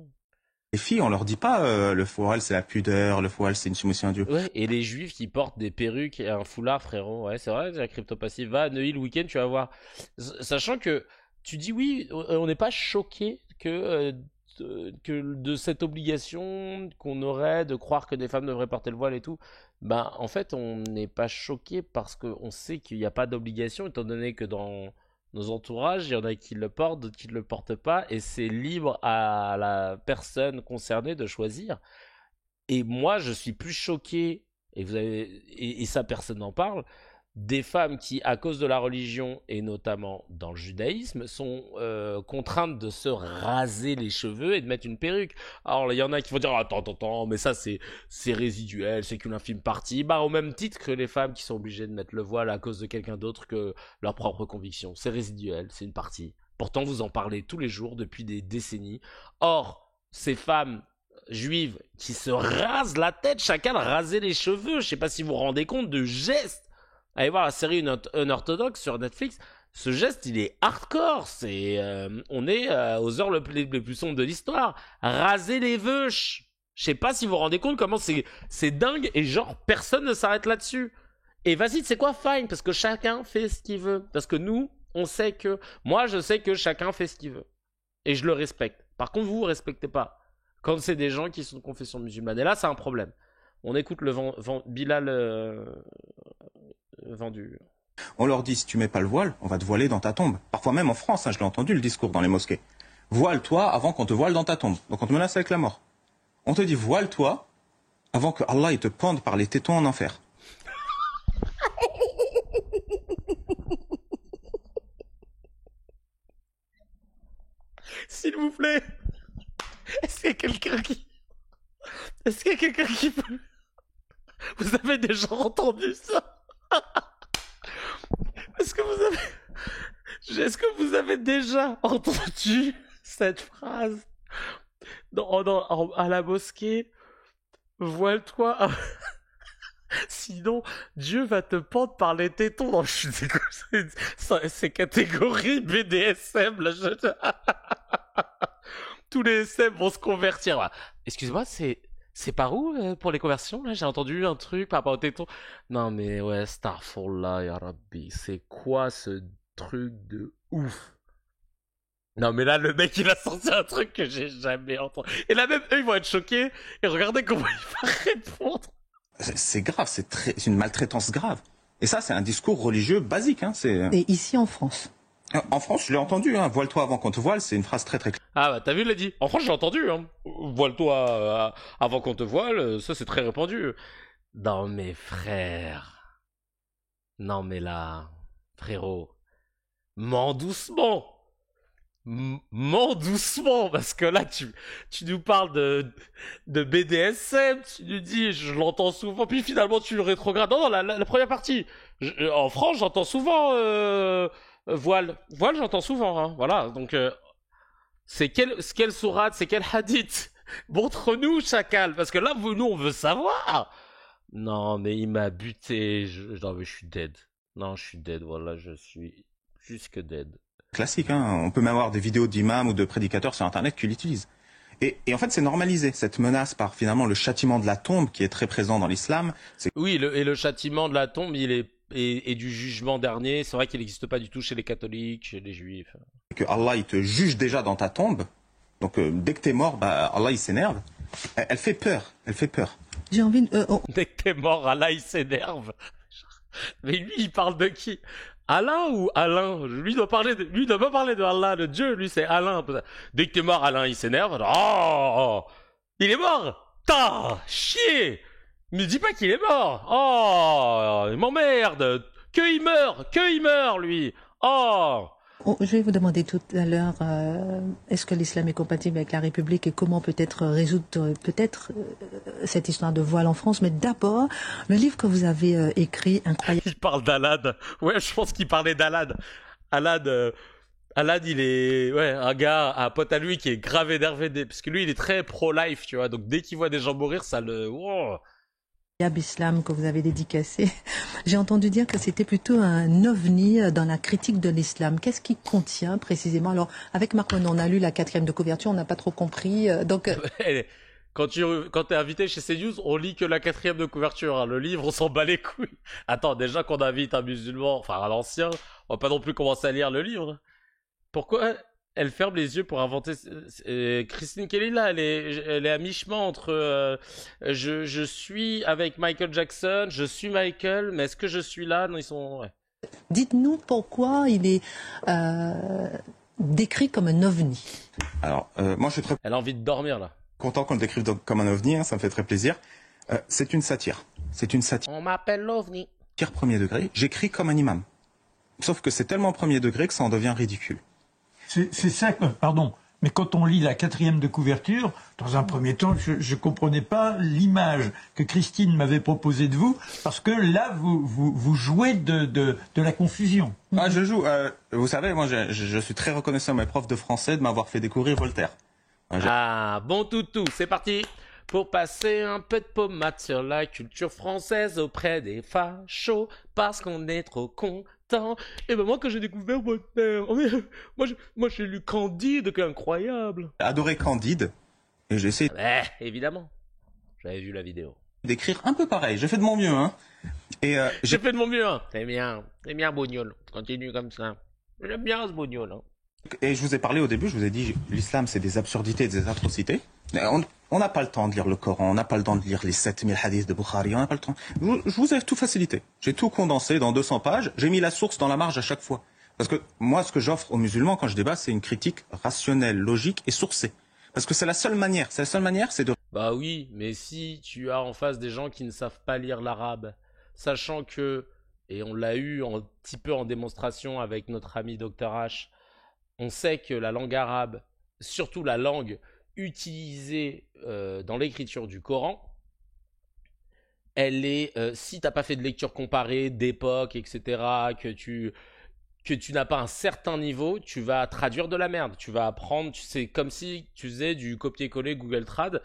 Les filles, on leur dit pas le voile c'est la pudeur, le voile c'est une soumission à Dieu. Ouais, et les juifs qui portent des perruques et un foulard, frérot. Ouais, c'est vrai, la crypto passive. Va à Neuilly le week-end, tu vas voir. Sachant que tu dis oui, on n'est pas choqué que de cette obligation qu'on aurait de croire que des femmes devraient porter le voile et tout. Ben, en fait, on n'est pas choqué parce qu'on sait qu'il n'y a pas d'obligation, étant donné que dans nos entourages, il y en a qui le portent, d'autres qui ne le portent pas, et c'est libre à la personne concernée de choisir. Et moi, je suis plus choqué, et ça personne n'en parle, des femmes qui, à cause de la religion, et notamment dans le judaïsme, sont contraintes de se raser les cheveux et de mettre une perruque. Alors, il y en a qui vont dire « Attends, mais ça, c'est résiduel, c'est qu'une infime partie. » Bah, au même titre que les femmes qui sont obligées de mettre le voile à cause de quelqu'un d'autre que leur propre conviction. C'est résiduel, c'est une partie. Pourtant, vous en parlez tous les jours depuis des décennies. Or, ces femmes juives qui se rasent la tête, chacun raser les cheveux, je sais pas si vous vous rendez compte de gestes. Allez voir la série Unorthodoxe sur Netflix. Ce geste, il est hardcore. On est aux heures les plus sombres de l'histoire. Raser les veuches. Je sais pas si vous vous rendez compte comment c'est dingue et genre personne ne s'arrête là-dessus. Et vas-y, c'est quoi fine parce que chacun fait ce qu'il veut. Parce que nous, moi, je sais que chacun fait ce qu'il veut et je le respecte. Par contre, vous respectez pas quand c'est des gens qui sont de confession musulmane. Et là, c'est un problème. On écoute le Bilal. Vendu. On leur dit si tu mets pas le voile, on va te voiler dans ta tombe. Parfois même en France, je l'ai entendu le discours dans les mosquées. Voile-toi avant qu'on te voile dans ta tombe. Donc on te menace avec la mort. On te dit voile-toi avant que Allah il te pende par les tétons en enfer. S'il vous plaît, est-ce qu'il y a quelqu'un qui peut... Vous avez déjà entendu ça? Est-ce que vous avez déjà entendu cette phrase à la mosquée? Voile-toi, sinon Dieu va te pendre par les tétons. Non, je suis dégoûté. C'est catégorie BDSM là. Tous les SM vont se convertir. Voilà. Excuse-moi, c'est par où pour les conversions là? J'ai entendu un truc par rapport au téton. Non mais ouais, Astaghfirullah ya Rabbi, c'est quoi ce truc de ouf? Non mais là le mec il a sorti un truc que j'ai jamais entendu. Et là même eux ils vont être choqués et regardez comment il va répondre. C'est grave, c'est une maltraitance grave. Et ça c'est un discours religieux basique. Et ici en France? En France, je l'ai entendu, voile-toi avant qu'on te voile, c'est une phrase très très claire. Ah bah t'as vu, il l'a dit. En France, j'ai entendu, voile-toi avant qu'on te voile, ça c'est très répandu. Non mais frère, non mais là, frérot, mens doucement, parce que là tu nous parles de BDSM, tu nous dis, je l'entends souvent, puis finalement tu le rétrogrades. Non, la première partie, en France j'entends souvent... Voile, j'entends souvent, voilà, donc c'est quelle sourate, c'est quel hadith? Montre-nous, chacal, parce que là, nous, on veut savoir. Non, mais il m'a buté, non, mais je suis dead. Non, je suis dead, voilà, je suis plus que dead. Classique, on peut même avoir des vidéos d'imams ou de prédicateurs sur Internet qui l'utilisent. Et en fait, c'est normalisé, cette menace par finalement le châtiment de la tombe qui est très présent dans l'islam. Oui, et le châtiment de la tombe, il est... Et du jugement dernier, c'est vrai qu'il n'existe pas du tout chez les catholiques, chez les juifs. Que Allah, il te juge déjà dans ta tombe, Donc dès que t'es mort, bah, Allah il s'énerve. Elle fait peur, elle fait peur. J'ai envie de... Dès que t'es mort, Allah il s'énerve. Mais lui, il parle de qui? Allah ou Alain? Lui doit pas parler de Allah, de Dieu. Lui, c'est Alain. Dès que t'es mort, Alain, il s'énerve. Oh, il est mort. Ta, chier. Ne dis pas qu'il est mort. Oh, il m'emmerde. Que il meurt, lui. Oh. Je vais vous demander tout à l'heure, est-ce que l'islam est compatible avec la République et comment peut-être résoudre cette histoire de voile en France. Mais d'abord, le livre que vous avez écrit, incroyable. Il parle d'Alad. Ouais, je pense qu'il parlait d'Alad. Alad, il est un gars, un pote à lui qui est grave énervé, parce que lui, il est très pro-life, tu vois. Donc dès qu'il voit des gens mourir, ça le... Wow. Islam que vous avez dédicacé. J'ai entendu dire que c'était plutôt un ovni dans la critique de l'islam. Qu'est-ce qu'il contient précisément? Alors, avec Marc Menon, on a lu la 4e de couverture, on n'a pas trop compris. Donc, quand t'es invité chez CNews, on lit que la 4e de couverture. Hein. Le livre, on s'en bat les couilles. Attends, déjà qu'on invite un musulman, enfin un ancien, on va pas non plus commencer à lire le livre. Pourquoi elle ferme les yeux pour inventer... Christine Kelly, là, elle est à mi-chemin entre je suis avec Michael Jackson, je suis Michael, mais est-ce que je suis là? Non, ils sont... Ouais. Dites-nous pourquoi il est décrit comme un ovni. Alors, moi, je suis très... Elle a envie de dormir, là. Content qu'on le décrive comme un ovni, hein, ça me fait très plaisir. C'est une satire. C'est une satire. On m'appelle l'ovni. Premier degré, j'écris comme un imam. Sauf que c'est tellement premier degré que ça en devient ridicule. C'est ça, pardon, mais quand on lit la 4e de couverture, dans un premier temps, je ne comprenais pas l'image que Christine m'avait proposée de vous, parce que là, vous jouez de la confusion. Ah, je joue. Vous savez, moi, je suis très reconnaissant à mes profs de français de m'avoir fait découvrir Voltaire. Ah, bon toutou, c'est parti pour passer un peu de pommade sur la culture française auprès des fachos, parce qu'on est trop content. Et ben moi, quand j'ai découvert Voltaire, moi j'ai lu Candide, qui est incroyable. Adoré Candide, et j'ai essayé... évidemment, j'avais vu la vidéo. D'écrire un peu pareil, j'ai fait de mon mieux, hein. Et j'ai fait de mon mieux, hein. C'est bien Bognol, continue comme ça. J'aime bien ce Bognol, hein. Et je vous ai parlé au début, je vous ai dit, l'islam c'est des absurdités, des atrocités. On n'a pas le temps de lire le Coran, on n'a pas le temps de lire les 7000 hadiths de Bukhari, on n'a pas le temps. Je vous ai tout facilité. J'ai tout condensé dans 200 pages, j'ai mis la source dans la marge à chaque fois. Parce que moi, ce que j'offre aux musulmans quand je débat, c'est une critique rationnelle, logique et sourcée. Parce que c'est la seule manière, c'est de... Bah oui, mais si tu as en face des gens qui ne savent pas lire l'arabe, sachant que, et on l'a eu un petit peu en démonstration avec notre ami Dr H, on sait que la langue arabe, surtout la langue utilisée dans l'écriture du Coran, elle est, si t'as pas fait de lecture comparée, d'époque, etc., que tu n'as pas un certain niveau, tu vas traduire de la merde. Tu vas apprendre, c'est comme si tu faisais du copier-coller Google Trad.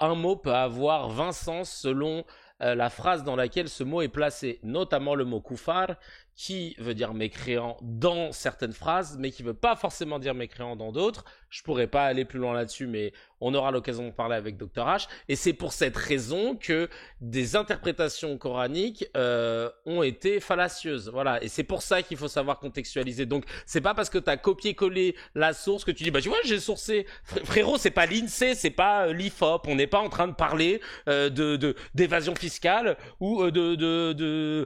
Un mot peut avoir 20 sens selon la phrase dans laquelle ce mot est placé, notamment le mot koufar, qui veut dire mécréant dans certaines phrases, mais qui veut pas forcément dire mécréant dans d'autres. Je pourrais pas aller plus loin là-dessus, mais on aura l'occasion de parler avec Dr H. Et c'est pour cette raison que des interprétations coraniques ont été fallacieuses. Voilà. Et c'est pour ça qu'il faut savoir contextualiser. Donc, c'est pas parce que t'as copié-collé la source que tu dis, bah, tu vois, j'ai sourcé. Frérot, c'est pas l'INSEE, c'est pas l'IFOP. On n'est pas en train de parler d'évasion fiscale ou de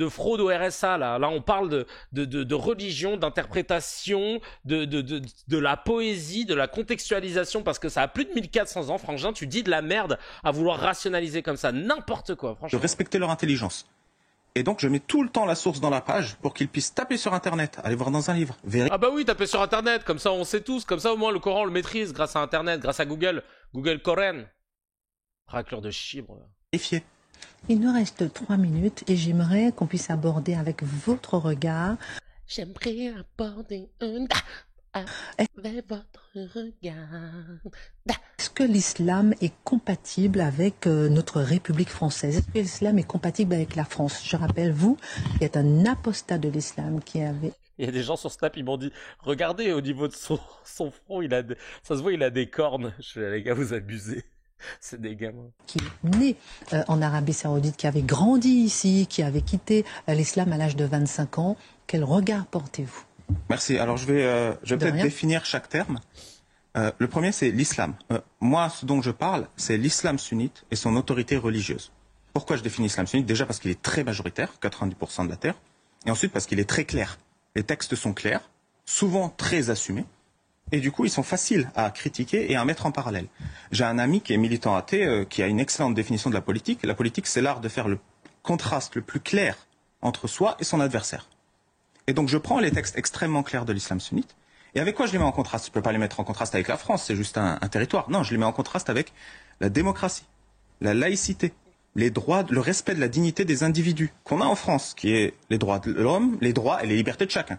fraude au RSA. Là, on parle de religion, d'interprétation, de la poésie, de la contextualisation, parce que ça a plus de 1400 ans, Frangin, tu dis de la merde à vouloir rationaliser comme ça, n'importe quoi, franchement. De respecter leur intelligence. Et donc, je mets tout le temps la source dans la page pour qu'ils puissent taper sur Internet, aller voir dans un livre. Ah bah oui, taper sur Internet, comme ça on sait tous, comme ça au moins le Coran on le maîtrise grâce à Internet, grâce à Google Coran. Racleur de chibre. Vérifier. Il nous reste 3 minutes et j'aimerais qu'on puisse aborder avec votre regard. J'aimerais aborder avec votre regard. Est-ce que l'islam est compatible avec notre République française? Est-ce que l'islam est compatible avec la France? Je rappelle, vous, qui êtes un apostat de l'islam qui avait... Il y a des gens sur Snap, ils m'ont dit, regardez au niveau de son front, ça se voit, il a des cornes. Je suis là, les gars, vous abusez. C'est des gamins. Qui est né en Arabie Saoudite, qui avait grandi ici, qui avait quitté l'islam à l'âge de 25 ans. Quel regard portez-vous? Merci. Alors je vais peut-être définir chaque terme. Le premier, c'est l'islam. Moi, ce dont je parle, c'est l'islam sunnite et son autorité religieuse. Pourquoi je définis l'islam sunnite? Déjà parce qu'il est très majoritaire, 90% de la terre, et ensuite parce qu'il est très clair. Les textes sont clairs, souvent très assumés, et du coup, ils sont faciles à critiquer et à mettre en parallèle. J'ai un ami qui est militant athée, qui a une excellente définition de la politique. La politique, c'est l'art de faire le contraste le plus clair entre soi et son adversaire. Et donc, je prends les textes extrêmement clairs de l'islam sunnite, et avec quoi je les mets en contraste? Je ne peux pas les mettre en contraste avec la France, c'est juste un territoire. Non, je les mets en contraste avec la démocratie, la laïcité, les droits, le respect de la dignité des individus qu'on a en France, qui est les droits de l'homme, les droits et les libertés de chacun.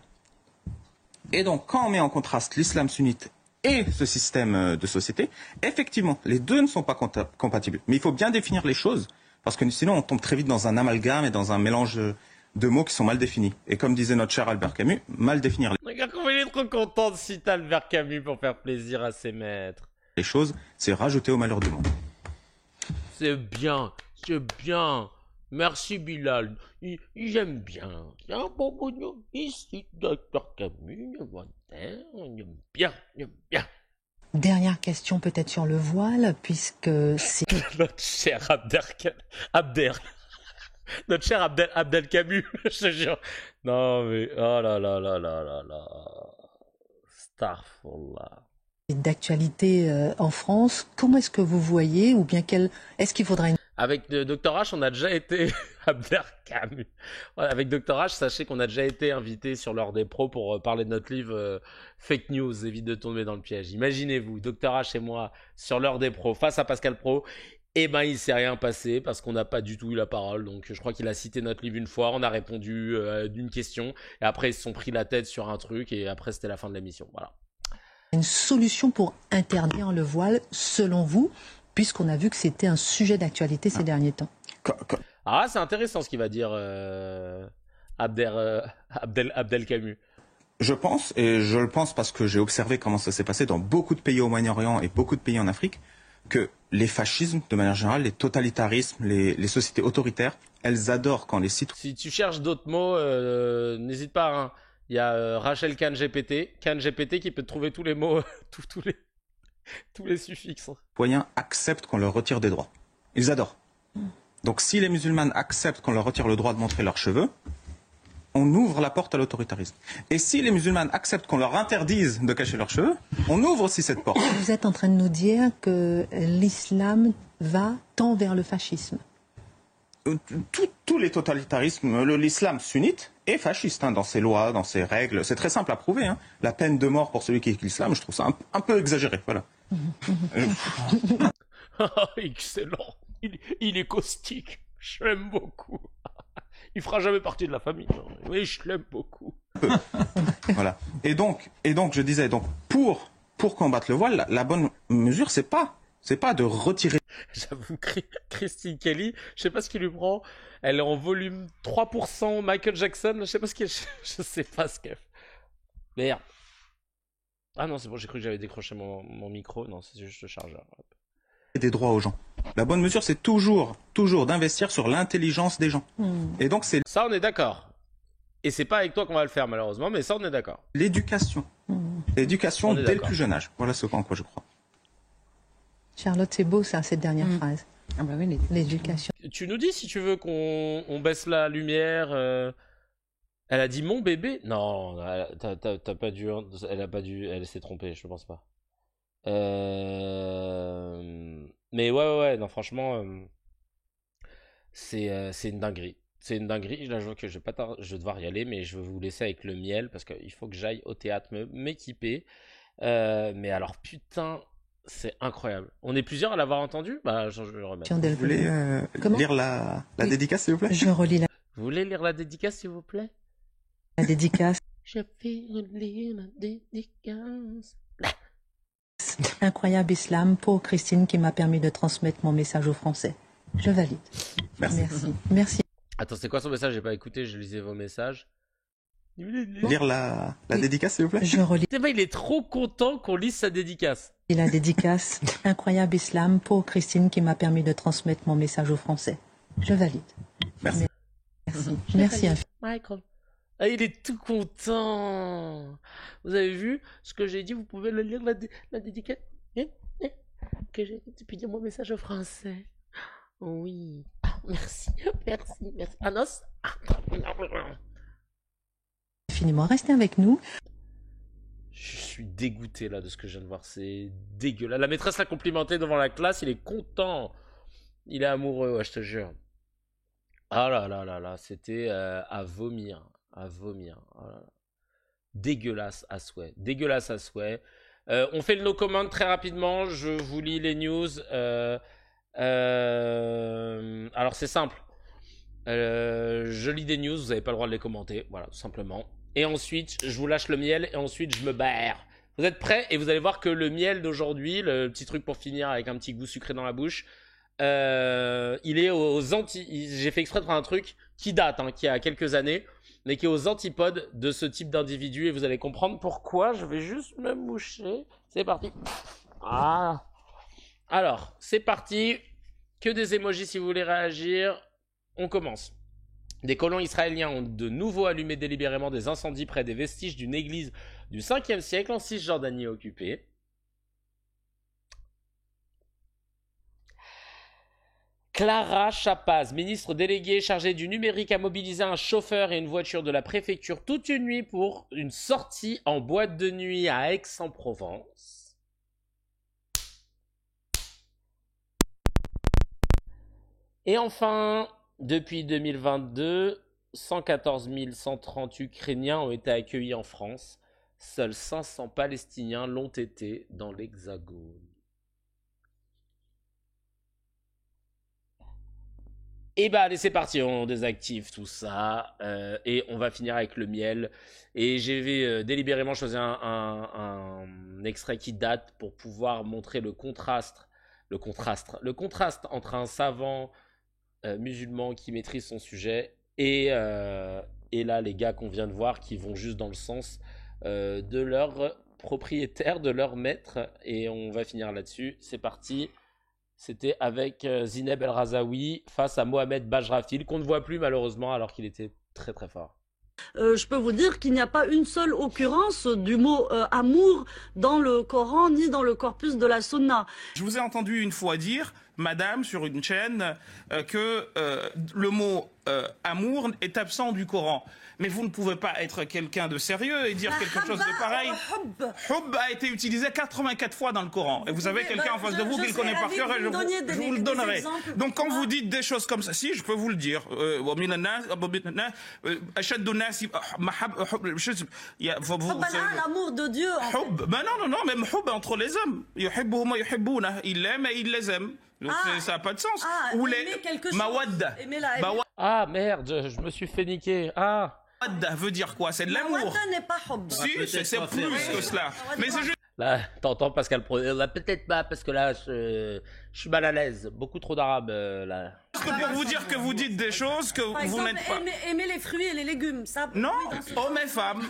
Et donc, quand on met en contraste l'islam sunnite et ce système de société, effectivement, les deux ne sont pas compatibles. Mais il faut bien définir les choses, parce que sinon on tombe très vite dans un amalgame et dans un mélange de mots qui sont mal définis. Et comme disait notre cher Albert Camus, mal définir Regarde comment il est trop content de citer Albert Camus pour faire plaisir à ses maîtres. les choses, c'est rajouter au malheur du monde. C'est bien, c'est bien. Merci Bilal, j'aime bien. C'est un bon bonhomme ici, Dr Camus, j'aime bien, j'aime bien. Dernière question peut-être sur le voile, puisque c'est... Notre cher notre cher Abdel Camus, je te jure. Non mais, oh là là là là là là. Starfallah. d'actualité en France. Comment est-ce que vous voyez, ou bien est-ce qu'il faudra une... Avec Dr H, on a déjà été Abdel Camus. Ouais, avec Dr H, sachez qu'on a déjà été invité sur l'heure des pros pour parler de notre livre Fake News, évite de tomber dans le piège. Imaginez-vous, Dr H et moi sur l'heure des pros face à Pascal Pro. Eh ben, il s'est rien passé parce qu'on n'a pas du tout eu la parole. Donc, je crois qu'il a cité notre livre une fois. On a répondu d'une question et après ils se sont pris la tête sur un truc et après c'était la fin de l'émission. Voilà. Une solution pour interdire le voile, selon vous, puisqu'on a vu que c'était un sujet d'actualité ces derniers temps. Ah, c'est intéressant ce qu'il va dire Abdel Camus. Je pense, et je le pense parce que j'ai observé comment ça s'est passé dans beaucoup de pays au Moyen-Orient et beaucoup de pays en Afrique, que les fascismes, de manière générale, les totalitarismes, les sociétés autoritaires, elles adorent quand les citoyens... Si tu cherches d'autres mots, n'hésite pas. Hein. Il y a Rachel CanGPT qui peut te trouver tous les mots, tous les suffixes. Les citoyens acceptent qu'on leur retire des droits. Ils adorent. Donc si les musulmanes acceptent qu'on leur retire le droit de montrer leurs cheveux, on ouvre la porte à l'autoritarisme. Et si les musulmanes acceptent qu'on leur interdise de cacher leurs cheveux, on ouvre aussi cette porte. Vous êtes en train de nous dire que l'islam tend vers le fascisme. Tous les totalitarismes, l'islam sunnite est fasciste dans ses lois, dans ses règles. C'est très simple à prouver. Hein. La peine de mort pour celui qui est l'islam, je trouve ça un peu exagéré. Voilà. Excellent. Il est caustique. Je l'aime beaucoup. Il fera jamais partie de la famille. Oui, je l'aime beaucoup. Voilà. Et donc, je disais, pour combattre le voile, la bonne mesure, c'est pas de retirer. J'avoue, Christine Kelly, je sais pas ce qui lui prend. Elle est en volume 3%. Michael Jackson, je sais pas ce qu'elle fait. Merde. Ah non, c'est bon, j'ai cru que j'avais décroché mon micro. Non, c'est juste le chargeur. Des droits aux gens. La bonne mesure, c'est toujours d'investir sur l'intelligence des gens. Et donc ça, on est d'accord. Et c'est pas avec toi qu'on va le faire malheureusement, mais ça, on est d'accord. L'éducation, l'éducation dès le plus jeune âge. Voilà ce en quoi je crois. Charlotte, c'est beau ça, cette dernière phrase. Ah bah oui, l'éducation. Tu nous dis si tu veux qu'on baisse la lumière. Elle a dit mon bébé. Non, t'as pas dû. Elle a pas dû. Elle s'est trompée, je pense pas. Mais ouais, non, franchement, c'est une dinguerie. C'est une dinguerie. Là, je vois que je vais devoir y aller, mais je vais vous laisser avec le miel parce qu'il faut que j'aille au théâtre m'équiper. Mais alors, putain, c'est incroyable. On est plusieurs à l'avoir entendu. Bah, je vais le remettre. Vous voulez lire la dédicace, s'il vous plaît? Je relis la... Vous voulez lire la dédicace, s'il vous plaît? La dédicace. Je vais relire la dédicace. Incroyable islam pour Christine qui m'a permis de transmettre mon message aux Français. Je valide. Merci. Attends, c'est quoi son message? J'ai pas écouté, je lisais vos messages. Lire la dédicace, s'il vous plaît? Je relis. Il est trop content qu'on lise sa dédicace. Et la dédicace. Incroyable islam pour Christine qui m'a permis de transmettre mon message aux Français. Je valide. Merci. Merci. Michael, Ah, il est tout content. Vous avez vu ce que j'ai dit? Vous pouvez le lire, la dédicace que j'ai dit depuis mon message français. Oui. Ah, merci. Anos. Infiniment. Restez avec nous. Je suis dégoûté là de ce que je viens de voir. C'est dégueulasse. La maîtresse l'a complimenté devant la classe. Il est content. Il est amoureux, ouais, je te jure. Ah là là là là. C'était à vomir. À vomir. Oh là là. Dégueulasse à souhait. Dégueulasse à souhait. On fait le no comment très rapidement. Je vous lis les news. Alors c'est simple. Je lis des news. Vous n'avez pas le droit de les commenter. Voilà, tout simplement. Et ensuite, je vous lâche le miel. Et ensuite, je me barre. Vous êtes prêts? Et vous allez voir que le miel d'aujourd'hui, le petit truc pour finir avec un petit goût sucré dans la bouche, il est aux J'ai fait exprès de prendre un truc qui date, qui a quelques années, mais qui est aux antipodes de ce type d'individu. Et vous allez comprendre pourquoi. Je vais juste me moucher. C'est parti. Ah. Alors, c'est parti. Que des emojis si vous voulez réagir. On commence. Des colons israéliens ont de nouveau allumé délibérément des incendies près des vestiges d'une église du 5e siècle en Cisjordanie occupée. Clara Chapaz, ministre déléguée chargée du numérique, a mobilisé un chauffeur et une voiture de la préfecture toute une nuit pour une sortie en boîte de nuit à Aix-en-Provence. Et enfin, depuis 2022, 114 130 Ukrainiens ont été accueillis en France. Seuls 500 Palestiniens l'ont été dans l'Hexagone. Et bah allez, c'est parti, on désactive tout ça et on va finir avec le miel. Et j'ai délibérément choisi un extrait qui date pour pouvoir montrer le contraste entre un savant musulman qui maîtrise son sujet et là les gars qu'on vient de voir qui vont juste dans le sens de leur propriétaire, de leur maître. Et on va finir là-dessus, c'est parti. C'était avec Zineb El Razaoui face à Mohamed Bajrafil, qu'on ne voit plus malheureusement alors qu'il était très très fort. Je peux vous dire qu'il n'y a pas une seule occurrence du mot amour dans le Coran ni dans le corpus de la Sunna. Je vous ai entendu une fois dire, madame, sur une chaîne, que le mot amour est absent du Coran. Mais vous ne pouvez pas être quelqu'un de sérieux et dire quelque chose de pareil. Hub a été utilisé 84 fois dans le Coran. Et vous avez quelqu'un en face de vous qui le connaît par cœur et je vous le donnerai. Donc quand vous dites des choses comme ça, si, je peux vous le dire. L'amour de Dieu. Ben non, même hub entre les hommes. Il l'aime et il les aime. Donc ça n'a pas de sens. Ou les mawadda. Ah merde, je me suis fait niquer. Ah. Mawadda veut dire quoi? C'est de l'amour. Mawadda n'est pas hub. Si, c'est plus que cela. Mais c'est juste... Là, t'entends Pascal Pro. Peut-être pas, parce que là, je suis mal à l'aise. Beaucoup trop d'arabe, là. Parce que pour vous dire que vous dites des choses que par vous exemple, n'êtes pas... aimer les fruits et les légumes, ça... Non, hommes et femmes.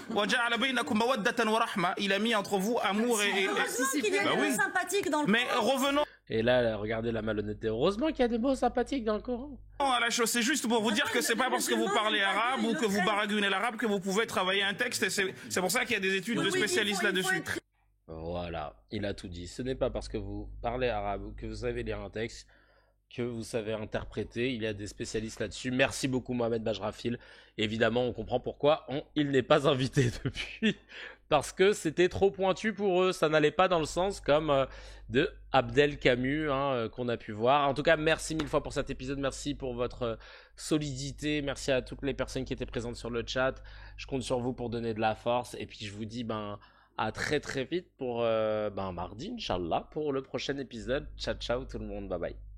Il a mis entre vous amour et... Heureusement qu'il y a des mots sympathiques dans le Mais revenons... Et là, regardez la malhonnêteté. Heureusement qu'il y a des mots sympathiques dans le Coran. Non, à la chose, c'est juste pour vous dire que c'est pas parce que vous parlez arabe ou que vous baragunez l'arabe que vous pouvez travailler un texte. Et c'est pour ça qu'il y a des études de spécialistes là-dessus. Voilà, il a tout dit. Ce n'est pas parce que vous parlez arabe ou que vous savez lire un texte que vous savez interpréter. Il y a des spécialistes là-dessus. Merci beaucoup Mohamed Bajrafil. Évidemment, on comprend pourquoi il n'est pas invité depuis. Parce que c'était trop pointu pour eux. Ça n'allait pas dans le sens comme de Abdel Camus qu'on a pu voir. En tout cas, merci mille fois pour cet épisode. Merci pour votre solidité. Merci à toutes les personnes qui étaient présentes sur le chat. Je compte sur vous pour donner de la force. Et puis je vous dis à très très vite pour mardi, Inch'Allah, pour le prochain épisode. Ciao ciao tout le monde. Bye bye.